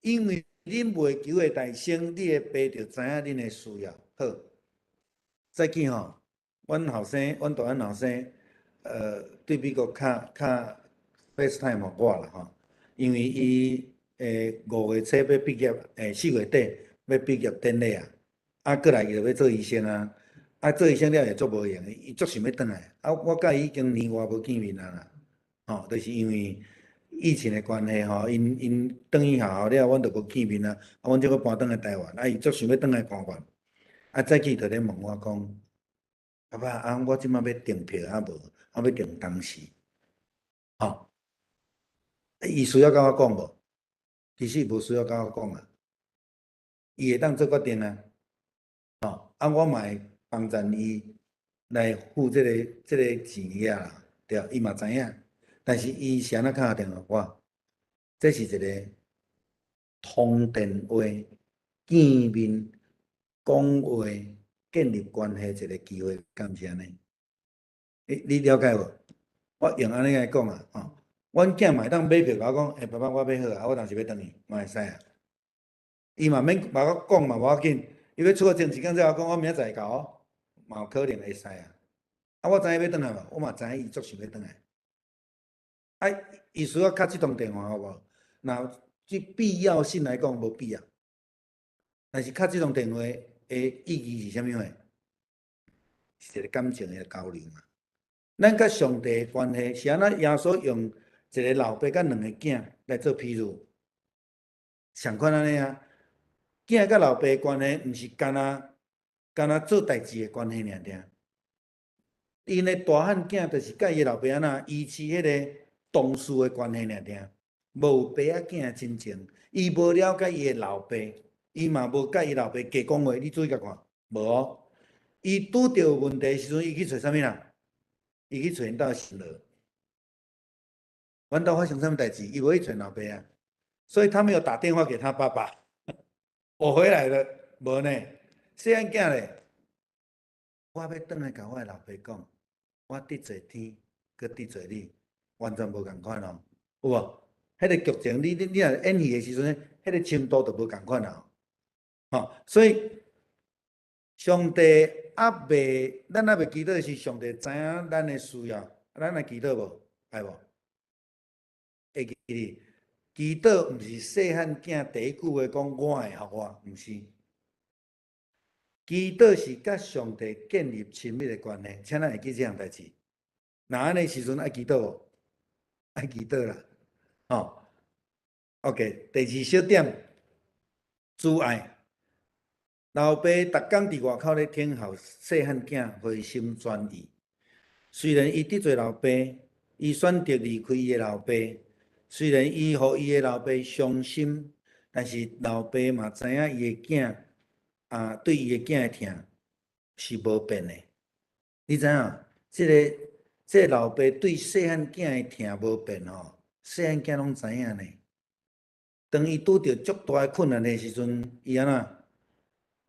因为恁未求的大声，你的爸就知影恁的需要，好。再见吼，阮后生，阮大汉后生，对美国较 FaceTime 互我啦吼，因为伊5月初要毕业，4月底要毕业典礼啊，过来伊就要做医生啊，做医生了也做无用，伊足想要转来，我甲伊已经年外无见面啊啦，吼，就是因为疫情的关系吼，因转去学校了，阮就无见面啊，阮则搁搬转来台湾，伊足想要转来看看。早起就咧问我讲，爸爸我即摆要订票无？要订当时，吼，伊需要甲我讲无？其实无需要甲我讲啊，伊会当做决定啊，我嘛会帮衬伊来付即个钱啦，对，伊嘛知影，但是伊是安怎敲电话我？这是一个通电话、见面、讲话、建立关系一个机会，敢是安尼？你了解无？我用安尼来讲啊，阮囝嘛会当买票甲我讲，爸爸我买好啊，我当时要转去，嘛会使啊。伊嘛免甲我讲嘛无要紧，伊要出个前一工才我讲，我明仔载会到哦，嘛有可能会使啊。我知影要转来嘛，我嘛知影伊足想要转来。伊需要敲即通电话好无？若即必要性来讲无必要，但是敲即通电话的意义是啥物货？是一个感情的交流嘛。咱甲上帝的关系是安怎？耶稣用一个老爸甲两个囝来做譬如，上款安尼啊。囝甲老爸的关系，毋是干那做代志的关系尔尔。因的大汉囝就是甲伊老爸安那维持迄个同事的关系尔尔，无爸仔囝真情。伊无了解伊的老爸，伊嘛无甲伊老爸加讲话。你注意甲看，无哦。伊拄着问题时阵，伊去找啥物人？伊去找因兜神了。阮兜发生什么代志？伊无去找老爸啊，所以他没有打电话给他爸爸。我回来了，无呢？细汉囝咧，我要转来甲我的老爸讲，我得罪天，佮得罪你，完全无共款哦，有无？迄个剧情，你若演戏的时阵，迄个深度就无共款哦。所以上帝咱未祈祷是上帝知影咱的需要，咱来祈祷无？爱无？会记哩？祈祷毋是细汉囝第一句话讲我会互我，毋是。祈祷是甲上帝建立亲密的关系，请咱会记这样代志。那安尼时阵爱祈祷无？爱祈祷啦。OK，第二小点，阻碍。老爸逐工伫外口咧听候细汉囝回心转意。虽然伊得罪老爸，伊选择离开伊的老爸，虽然伊互伊的老爸伤心，但是老爸嘛知影伊的囝对伊的囝的疼是无变的。你知影？即个老爸对细汉囝的疼无变吼，细汉囝拢知影呢。当伊拄着足大的困难的时阵，伊安怎？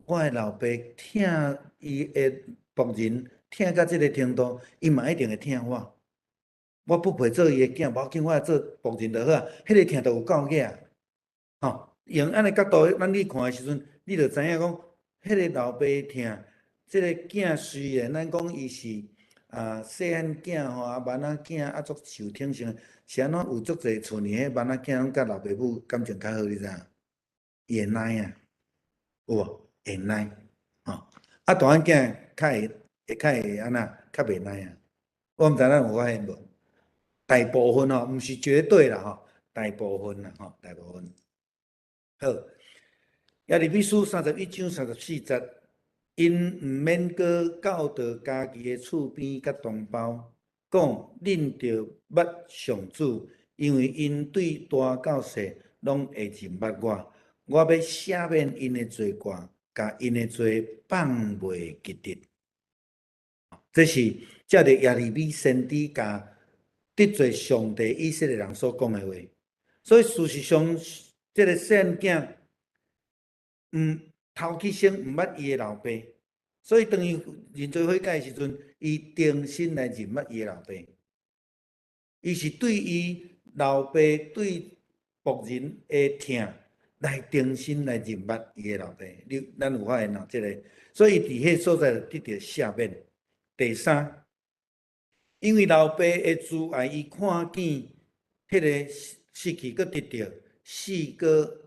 我的老爸疼伊的仆人，疼到即个程度，伊嘛一定会疼我。我不配做伊的囝，无要紧，我来做仆人就好啊。迄个疼就有够额用安尼角度，咱去看的时阵，你就知影讲，迄个老爸疼，即个囝虽然咱讲伊是细汉囝吼，慢仔囝足受疼惜，是安怎有足侪厝呢？迄慢仔囝拢甲老爸母感情较好，你知影？伊会耐啊，有无？会耐，大汉囝较会安那，较袂耐啊。我毋知咱有发现无？大部分毋是绝对啦大部分啦大部分。好，耶利米书31章34节，因毋免阁教导家己的厝边甲同胞，讲恁着捌上主，因为因对大到细拢会认捌我。我要赦免因的罪过，甲因的罪放袂记得。这是借着耶利米先知甲得罪上帝以色列人所讲的话。所以事实上，这个细汉囝，头起先毋捌伊的老爸，所以当伊认做悔改的时阵，伊重新来认捌伊的老爸。伊是对伊老爸对仆人的疼来重新来认捌伊的老爸。咱有发现喏，这个，所以伫迄所在得到赦免。第三，因为老爸的慈爱，伊看见迄个失去，佮得到死佮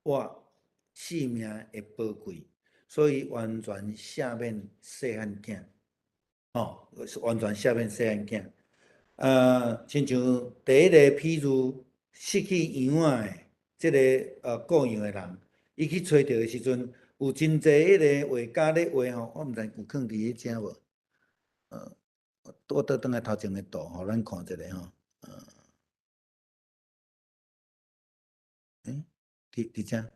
活性命的宝贵，所以完全赦免细汉囝，完全赦免细汉囝。亲像第一个譬如失去养仔的即个雇养的人，伊去找着的时阵，有真济迄个画家咧画吼，我毋知有放伫迄遮无？我倒转来头前的图，互咱看一下吼。伫遮，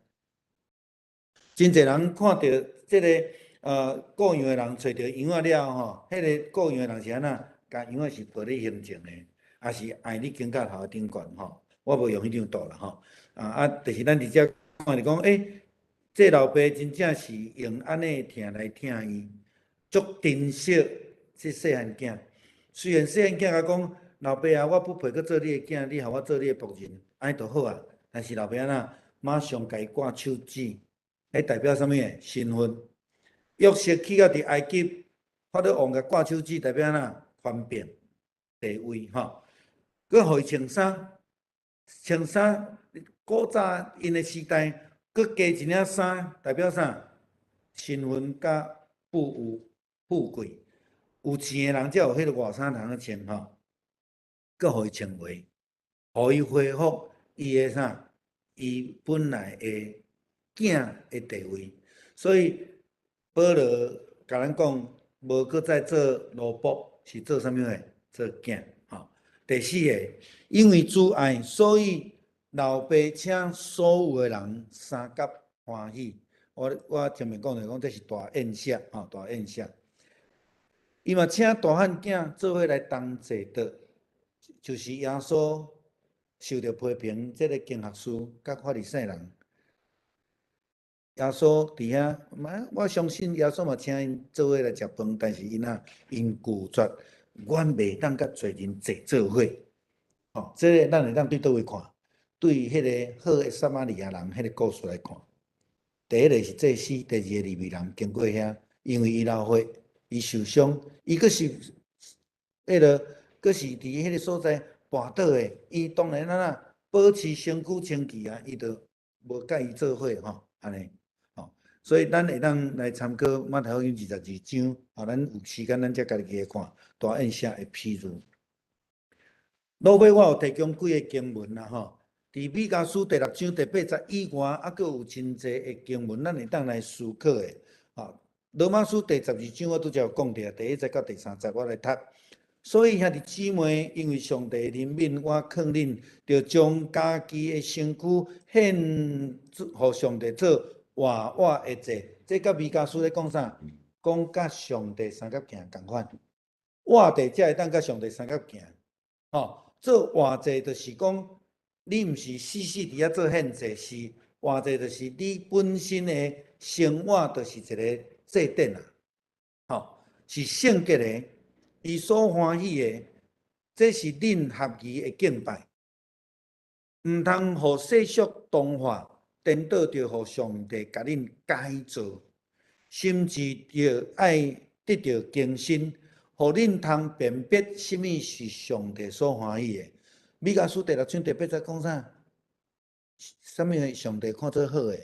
真济人看到即个雇养的人找着羊仔了吼，迄个雇养的人是安那？甲羊仔是抱咧行前的，也是爱你颈甲头顶悬吼。我无用迄张图啦吼。但是咱伫遮看着讲，这老爸真正是用安尼疼来疼伊，足珍惜这细汉囝。虽然细汉囝甲讲，老爸啊，我不配去做你的囝，你互我做你的仆人，安尼就好啊。但是老爸安那马上甲伊挂手指，迄代表啥物诶？身份。约瑟去到伫埃及，发到王甲挂手指，代表安那方便地位吼。佮互伊穿衫，穿衫，古早因的时代，佮加一领衫，代表啥？身份甲富贵。有钱的人才有迄个外衫通去穿吼。佮互伊穿回，互伊恢复伊的啥？伊本来的囝的地位。所以保罗甲咱讲，无搁再做奴仆，是做啥物诶？做囝吼。第四个，因为主爱，所以老爸请所有的人三甲欢喜。我前面讲着讲，这是大宴席吼，大宴席。伊嘛请大汉囝做伙来同坐的，就是耶稣受到批评，这个经学士甲法利赛人。耶稣伫遐，我相信耶稣嘛请因做伙来食饭，但是因拒绝，阮袂当甲罪人坐做伙。这个咱会当对倒位看？对迄个好的撒玛利亚人迄个故事来看。第一个是祭司，第二个利未人经过遐，因为伊老血，伊受伤，伊阁是阁是伫迄个所在跋倒的，伊当然保持身躯清气啊，伊就无甲伊做伙安尼。所以咱会当来参考马太福音22章，咱有时间咱才家己来看大宴席的譬如。落尾我有提供几个经文啦吼，伫米迦书第6章第8节以外，还佫有真济的经文，咱会当来思考的。罗马书第12章我拄则有讲着，第1节到第3节我来读。所以兄弟姊妹，因为上帝怜悯我劝恁，着将家己的身躯献互上帝做活活的祭。这甲米迦书咧讲啥？讲甲上帝三角形共款，活地才会当甲上帝三角形。做活祭就是讲，你毋是死伫遐做献祭，是活祭就是你本身的生活就是一个祭典啊，是圣洁的，伊所欢喜的，这是恁合宜的敬拜，毋通互世俗同化，颠倒着互上帝甲恁改造，甚至着爱得到更新。互恁通辨别什么是上帝所欢喜的。米迦书第6章第8节讲啥？什么上帝看做好的？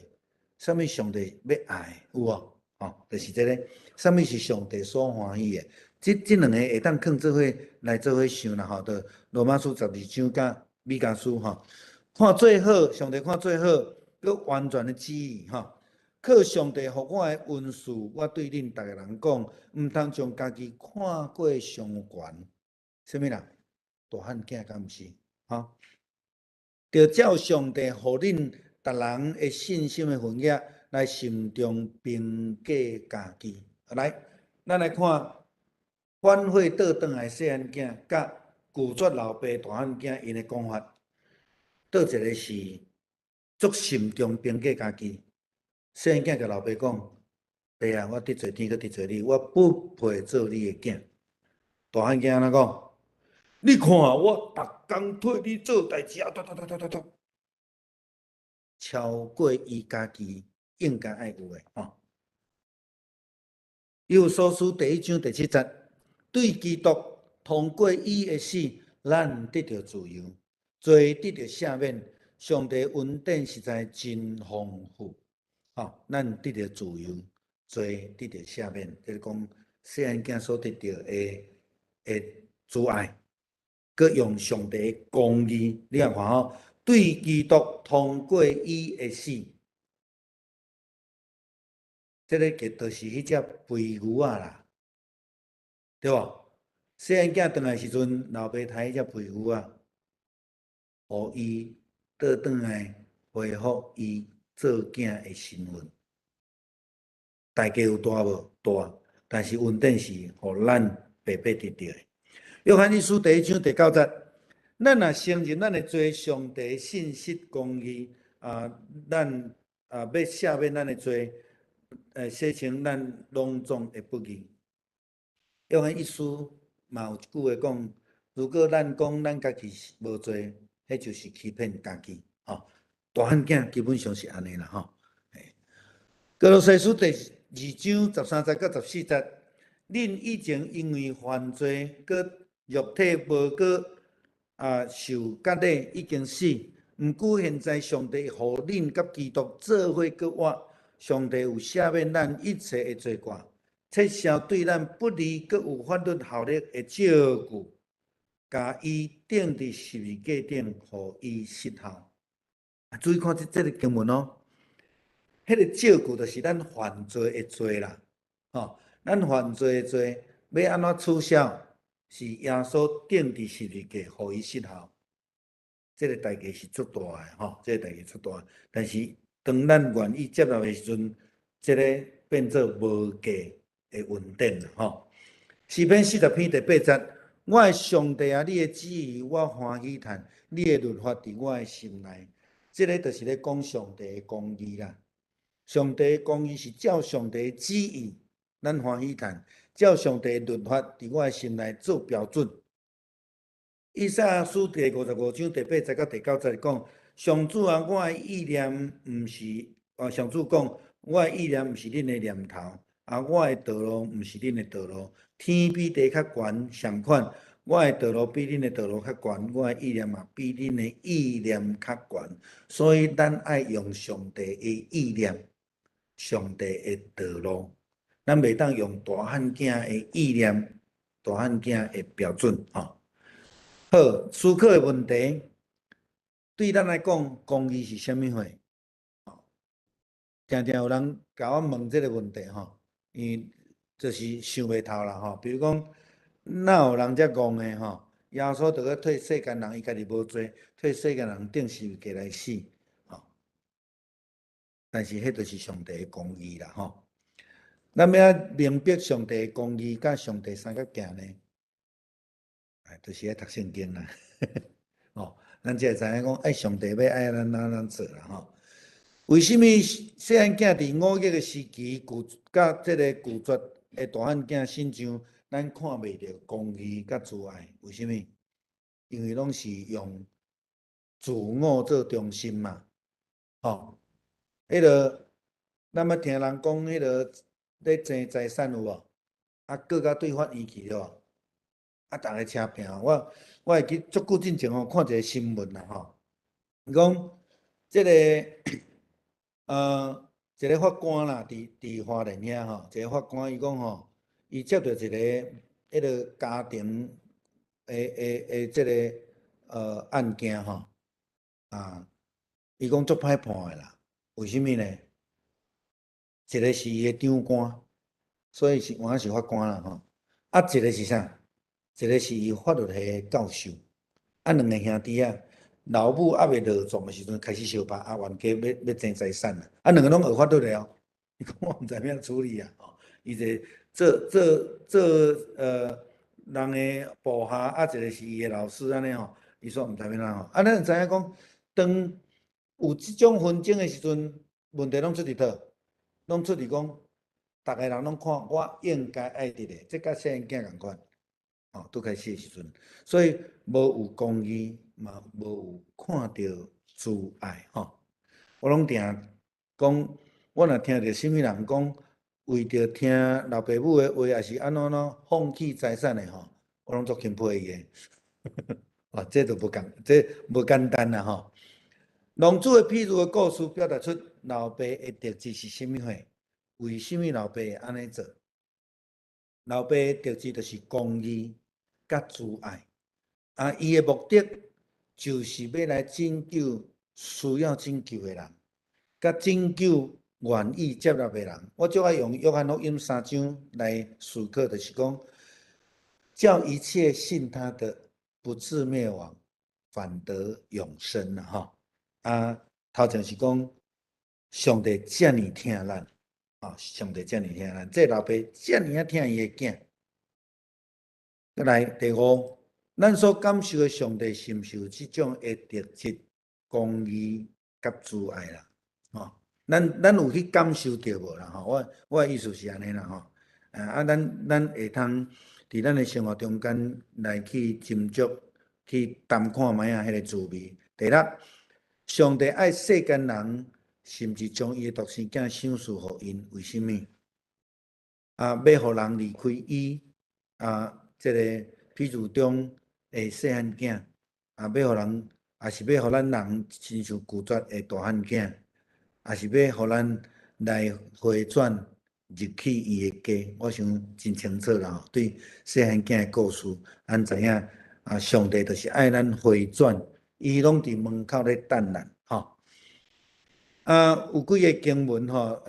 什么上帝要爱有无？就是这个。什么是上帝所欢喜的？这两个会当放做伙来做伙想啦吼。就罗马书12章甲米迦书看最好，上帝看最好，佮完全的旨意靠上帝互我的恩赐，我对恁逐个人讲，毋通将家己看过上悬。啥物啦？大汉囝敢毋是？吼，着照上帝互恁逐人的信心的分野来心中评价家己。来，咱来看返回倒转来细汉囝，甲拒绝老爸大汉囝因的讲法，倒一个是足心中评价家己。细汉囝甲老爸讲：爸啊，我得罪天，搁得罪你，我不配做你的囝。大汉囝安怎讲？你看我逐工替你做代志啊，超过伊家己应该爱有诶吼。以弗所书第1章第7节，对基督通过伊的死，咱得到自由，罪得到赦免，上帝恩典实在真丰富。吼，咱得到自由，罪得到赦免，就是讲细汉囝所得到的阻碍。佮用上帝的公义，你看吼，对基督通过伊的死，这个就是迄只肥牛啊啦，对无？细汉囝转来时阵，老爸杀迄只肥牛啊，互伊倒转来恢复伊做囝的身份，代价有大无？大，但是恩典是互咱白白得到的。约翰一书第1章第9节，咱若承认咱的罪，上帝信实公义咱要赦免咱的罪，洗清咱拢总的不义。约翰一书嘛有一句话讲：如果咱讲咱家己无罪，迄就是欺骗家己。吼，大汉囝基本上是安尼啦。吼，哥罗西书第2章13节到14节，恁以前因为犯罪，佮肉体无过受割礼，已经死。毋过现在上帝互恁甲基督做伙搁活，上帝有赦免咱一切的罪过，撤销对咱不利佮有法律效力的照顾，甲伊钉伫十字架顶，互伊失效。注意看这个经文哦，迄个照顾就是咱犯罪的罪啦。吼，咱犯罪的罪要安怎取消？是耶稣钉伫十字架，互伊失效。这个代价是足大的吼，这个代价足大。但是当咱愿意接纳的时阵，这个变做无价的恩典啦吼。诗篇40篇第8节，我的上帝啊，你的旨意我欢喜谈，你的律法伫我的心内。这个就是咧讲上帝的公义啦。上帝的公义是照上帝的旨意，咱欢喜谈；照上帝的律法伫我的心内做标准。以赛亚书第55章第8节到第9节讲：上主啊，我的意念毋是上主讲，我的意念毋是恁的念头，我的道路毋是恁的道路。天比地较悬，相款，我的道路比恁的道路较悬，我的意念嘛比恁的意念较悬。所以咱爱用上帝的意念，上帝的道路，咱袂当用大汉囝的意念，大汉囝的标准吼。好，思考的问题，对咱来讲，公义是啥物货？常常有人甲我问这个问题吼，因就是想袂透啦吼。比如讲，哪有人遮戆的吼？耶稣着去替世间人，伊家己无罪，替世间人钉十字架来死吼。但是迄就是上帝的公义啦吼。咱要明白上帝的公义，甲上帝三角行呢？就是爱读圣经啦，哦，咱才会知影讲，爱上帝要爱咱哪能做啦吼。为什么细汉囝伫5月的时期，甲这个拒绝的大汉囝身上，咱看袂到公义甲慈爱？为什么？因为拢是用自我做中心嘛，吼。迄个，咱捌听人讲，迄个咧争财产有无？告到对法院去了。逐个车拼，我会记足久之前吼，看一个新闻啦吼，讲即个一个法官啦，伫花莲遐吼，一个法官伊讲吼，伊接到一个迄个家庭即个案件吼，伊讲足歹判的啦，为什么呢？一个是伊的长官，所以是原来是法官啦吼。啊，一个是啥？一个是伊法律系教授。啊，两个兄弟啊，老母还未落葬的时阵开始相拍，啊，冤家要争财产啦。啊，两个拢学法律的哦。伊讲我毋知影处理啊，吼。伊个做人的部下，啊，一个是伊的老师安尼吼。伊说毋知影哪吼。啊，咱知影讲，当有即种纷争的时阵，问题拢出伫倒，拢出伫讲，逐个人拢看我应该爱伫咧，即甲细汉囝共款。吼，拄开始的时阵，所以无有公义，嘛无有看到慈爱吼。我拢定讲，我若听到什物人讲，为着听老爸母的话，也是安怎放弃财产的吼，我拢足钦佩伊的。哦，这都不简，这无简单啦吼。龙珠的譬如的故事，表达出老爸的特质是甚物货？为什么老爸会安尼做？老爸的特质就是公义甲慈爱。啊，伊的目的就是要来拯救需要拯救的人，甲拯救愿意接纳的人。我就爱用约翰福音3章来思考，就是讲，叫一切信他的不至灭亡，反得永生啦！吼。啊，头前是讲上帝遮尔疼咱，啊，上帝遮尔疼咱，这老爸遮尔啊疼伊的囝。再来第五。咱所感受的上帝是毋是有即种的特质、公义甲慈爱啦？吼，咱有去感受到无啦？吼，我的意思是安尼啦，吼。啊，咱会通伫咱的生活中间来去斟酌、去淡看卖啊，迄个滋味。第六，上帝爱世间人，是毋是将伊的独生囝赏赐互因？为什么？啊，要互人离开伊啊，即个譬如中。细汉囝，啊，要互人，也是要互咱人亲像拒绝的大汉囝，也是要互咱来回转入去伊的家。我想真清楚啦，对细汉囝的故事，咱知影啊，上帝就是爱咱回转，伊拢伫门口咧等咱，吼。啊，有几个经文吼，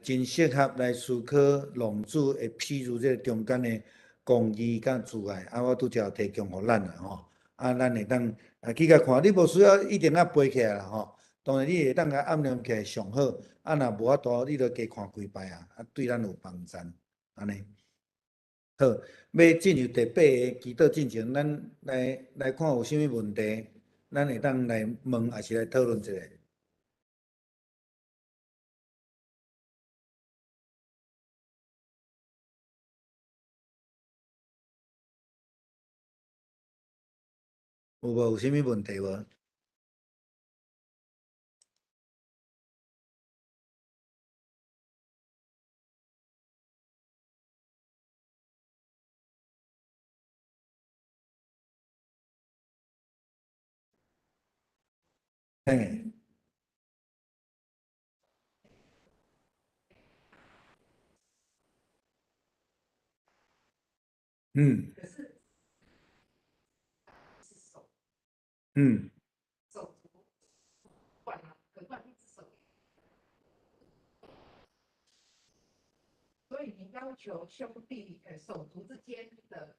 真适合来思考浪子的譬如这中间的公义甲慈爱。啊，我拄则提供互咱啦吼。啊，咱会当去甲看，你无需要一定要背起来啦吼。当然，你会当甲暗念起来上好。啊，若无法度，你着加看几摆啊，啊，对咱有帮助。安尼好，要进入第八个祈祷进程，咱来看有啥物问题，咱会当来问，还是来讨论一下。有无有啥物问题无？嘿，嗯嗯所以你要求兄弟手足之间的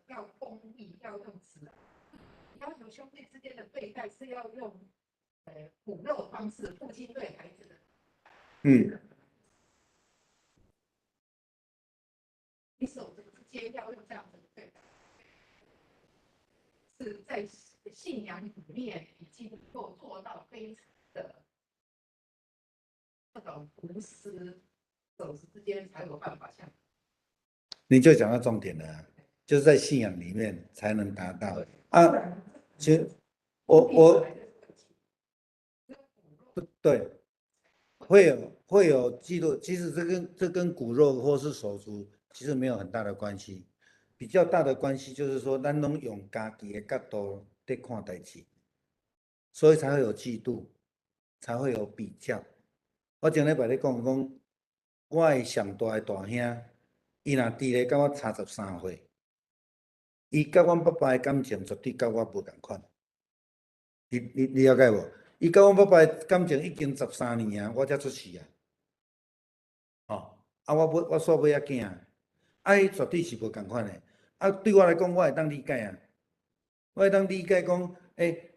要公义，要用慈爱，要求兄弟之间的对待是要用骨肉方式，父亲对孩子的，嗯，你手足之间要用这样子的对待，是在信仰里面已经能够做到非常的那种无私，手足之间才有办法像。你就讲到重点了，就是在信仰里面才能达到啊。其实我不对，会有记录，其实这跟骨肉或是手足其实没有很大的关系，比较大的关系就是说，咱拢用家己的角度在看代志，所以才会有嫉妒，才会有比较。我前礼拜咧讲，我的上大的大兄，伊若伫咧甲我差13岁，伊甲阮爸爸的感情绝对甲我无共款。你了解无？伊甲阮爸爸的感情已经13年啊，我才出世啊。我煞尾仔囝，伊绝对是无共款的。对我来讲，我会当理解啊，我会当理解讲，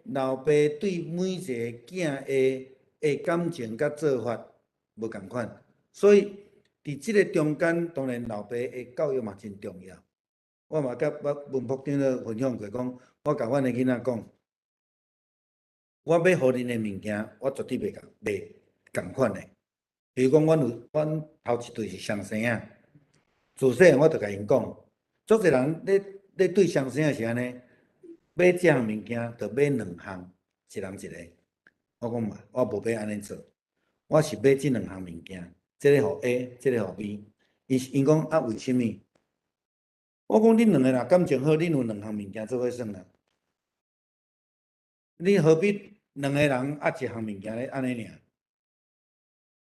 老爸对每一个囝的感情甲做法无共款，所以伫即个中间，当然老爸的教育嘛真重要。我嘛甲文福长老分享过，讲我甲阮的囡仔讲，我要互恁的物件，我绝对袂共款的。比如讲，阮头一对是双生仔，自细我就甲因讲，足侪人咧对双生仔是安尼，买这项物件，着买两项，一人一个。我讲嘛，我无要安尼做，我是买即两项物件，即个互 A， 即个互 B。因讲啊，为虾米？我讲恁两个若感情好，恁有两项物件做伙算啦。你何必两个人压一项物件咧安尼尔？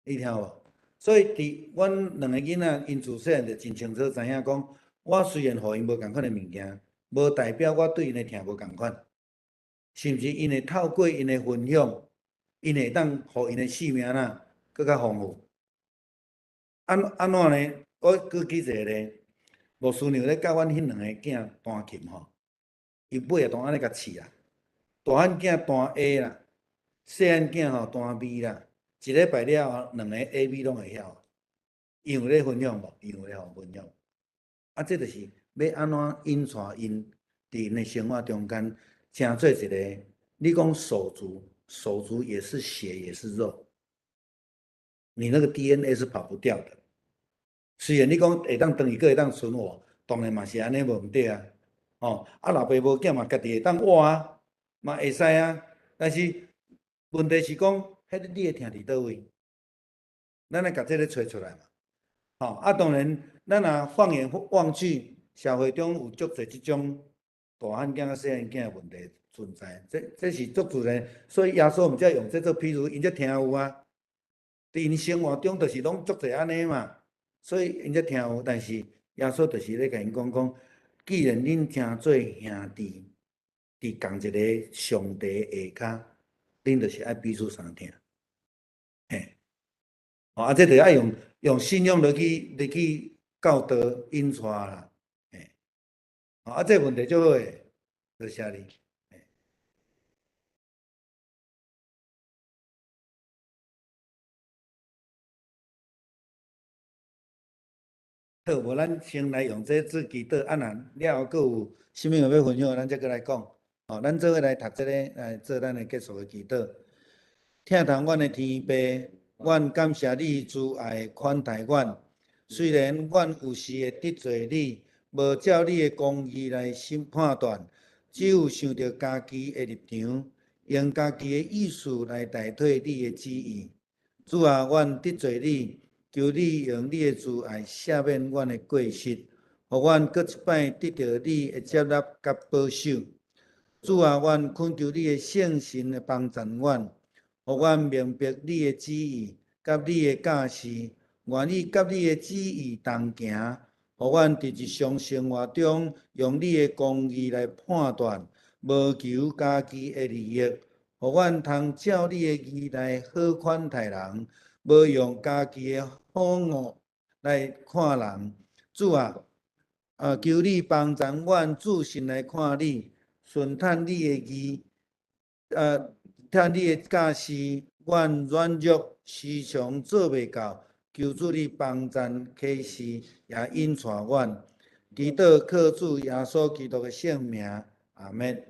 你听无？所以伫阮两个囡仔，因自细汉就真清楚知影讲，我虽然互因无共款的物件，无代表我对因的疼无共款，是毋是？因会透过因的分享，因会当互因的性命呐更较丰富。安怎呢？我举一个咧，罗师娘咧教阮迄两个囝弹琴吼，伊尾也当安尼甲饲啦。大汉囝弹 A 啦，细汉囝吼弹 B 啦。一礼拜了后，两个 A、B 拢会晓。伊有咧分享无？伊有咧互分享。这就是要安怎引带因伫因的生活中间，成做一个。你讲手足也是血也是肉，你那个 DNA 是跑不掉的。虽然你讲会当长一个会当存活，当然嘛是安尼无毋对啊。老爸无囝嘛，家己会当活啊，嘛会使啊。但是问题是讲，你会疼伫倒位？咱来甲这个找出来嘛。当然，咱若放眼望去，社会中有足侪即种大汉囝、细汉囝的问题存在，这是足自然。所以耶稣毋才用这做譬如，因才听有啊。伫因生活中，就是拢足侪安尼嘛。所以因才听有，但是耶稣就是咧甲因讲，既然恁诚做兄弟，伫同一个上帝下骹，恁就是爱彼此相听。这就要用信仰落去教导引带啦。这问题就好诶，多谢你。好，无咱先来用这做祈祷，若了后，佫有啥物话要分享，咱再佫来讲。咱做伙来读这个，来做咱的结束的祈祷。听从阮的天父，阮感谢你慈爱款待阮。虽然阮有时会得罪你，无照你的公义来判断，只有想着家己的立场，用家己的意思来代替你的旨意。主啊，阮得罪你。求你用你的慈爱赦免阮的过失，互阮搁一摆得到你的接纳甲保守。主啊，阮恳求你的圣神来帮助阮，互阮明白你的旨意甲你的教示，愿意甲你的旨意同行，互阮伫日常生活中用你的公义来判断，无求家己的利益，互阮通照你的义来好款待人。无用家己的好恶来看人，主啊，求你帮助阮自信来看你，顺趁你的义，趁你的教示，阮软弱时常做袂到，求主你帮助启示，也引带阮。祈祷靠主耶稣基督的圣名，阿门。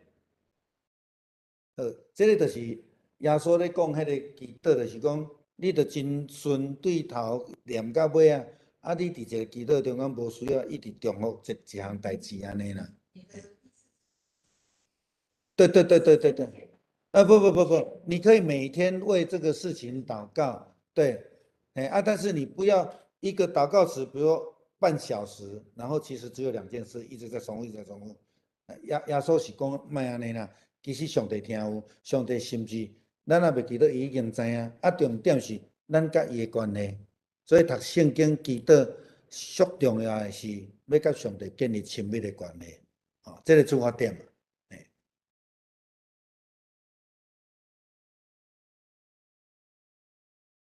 好，这个就是耶稣咧讲迄个祈祷，就是讲。你着真顺对头念到尾啊！你伫一个祈祷中间无需要一直重复一项代志安尼啦。对。不，你可以每天为这个事情祷告，对，但是你不要一个祷告词，比如半小时，然后其实只有2件事，一直在重复，一直在重复。耶稣是讲莫安尼啦，其实上帝听有，上帝心知。咱也袂记得伊已经知影，重点是咱甲伊的关系。所以读圣经祈祷，最重要的是要甲上帝建立亲密的关系。这个出发点。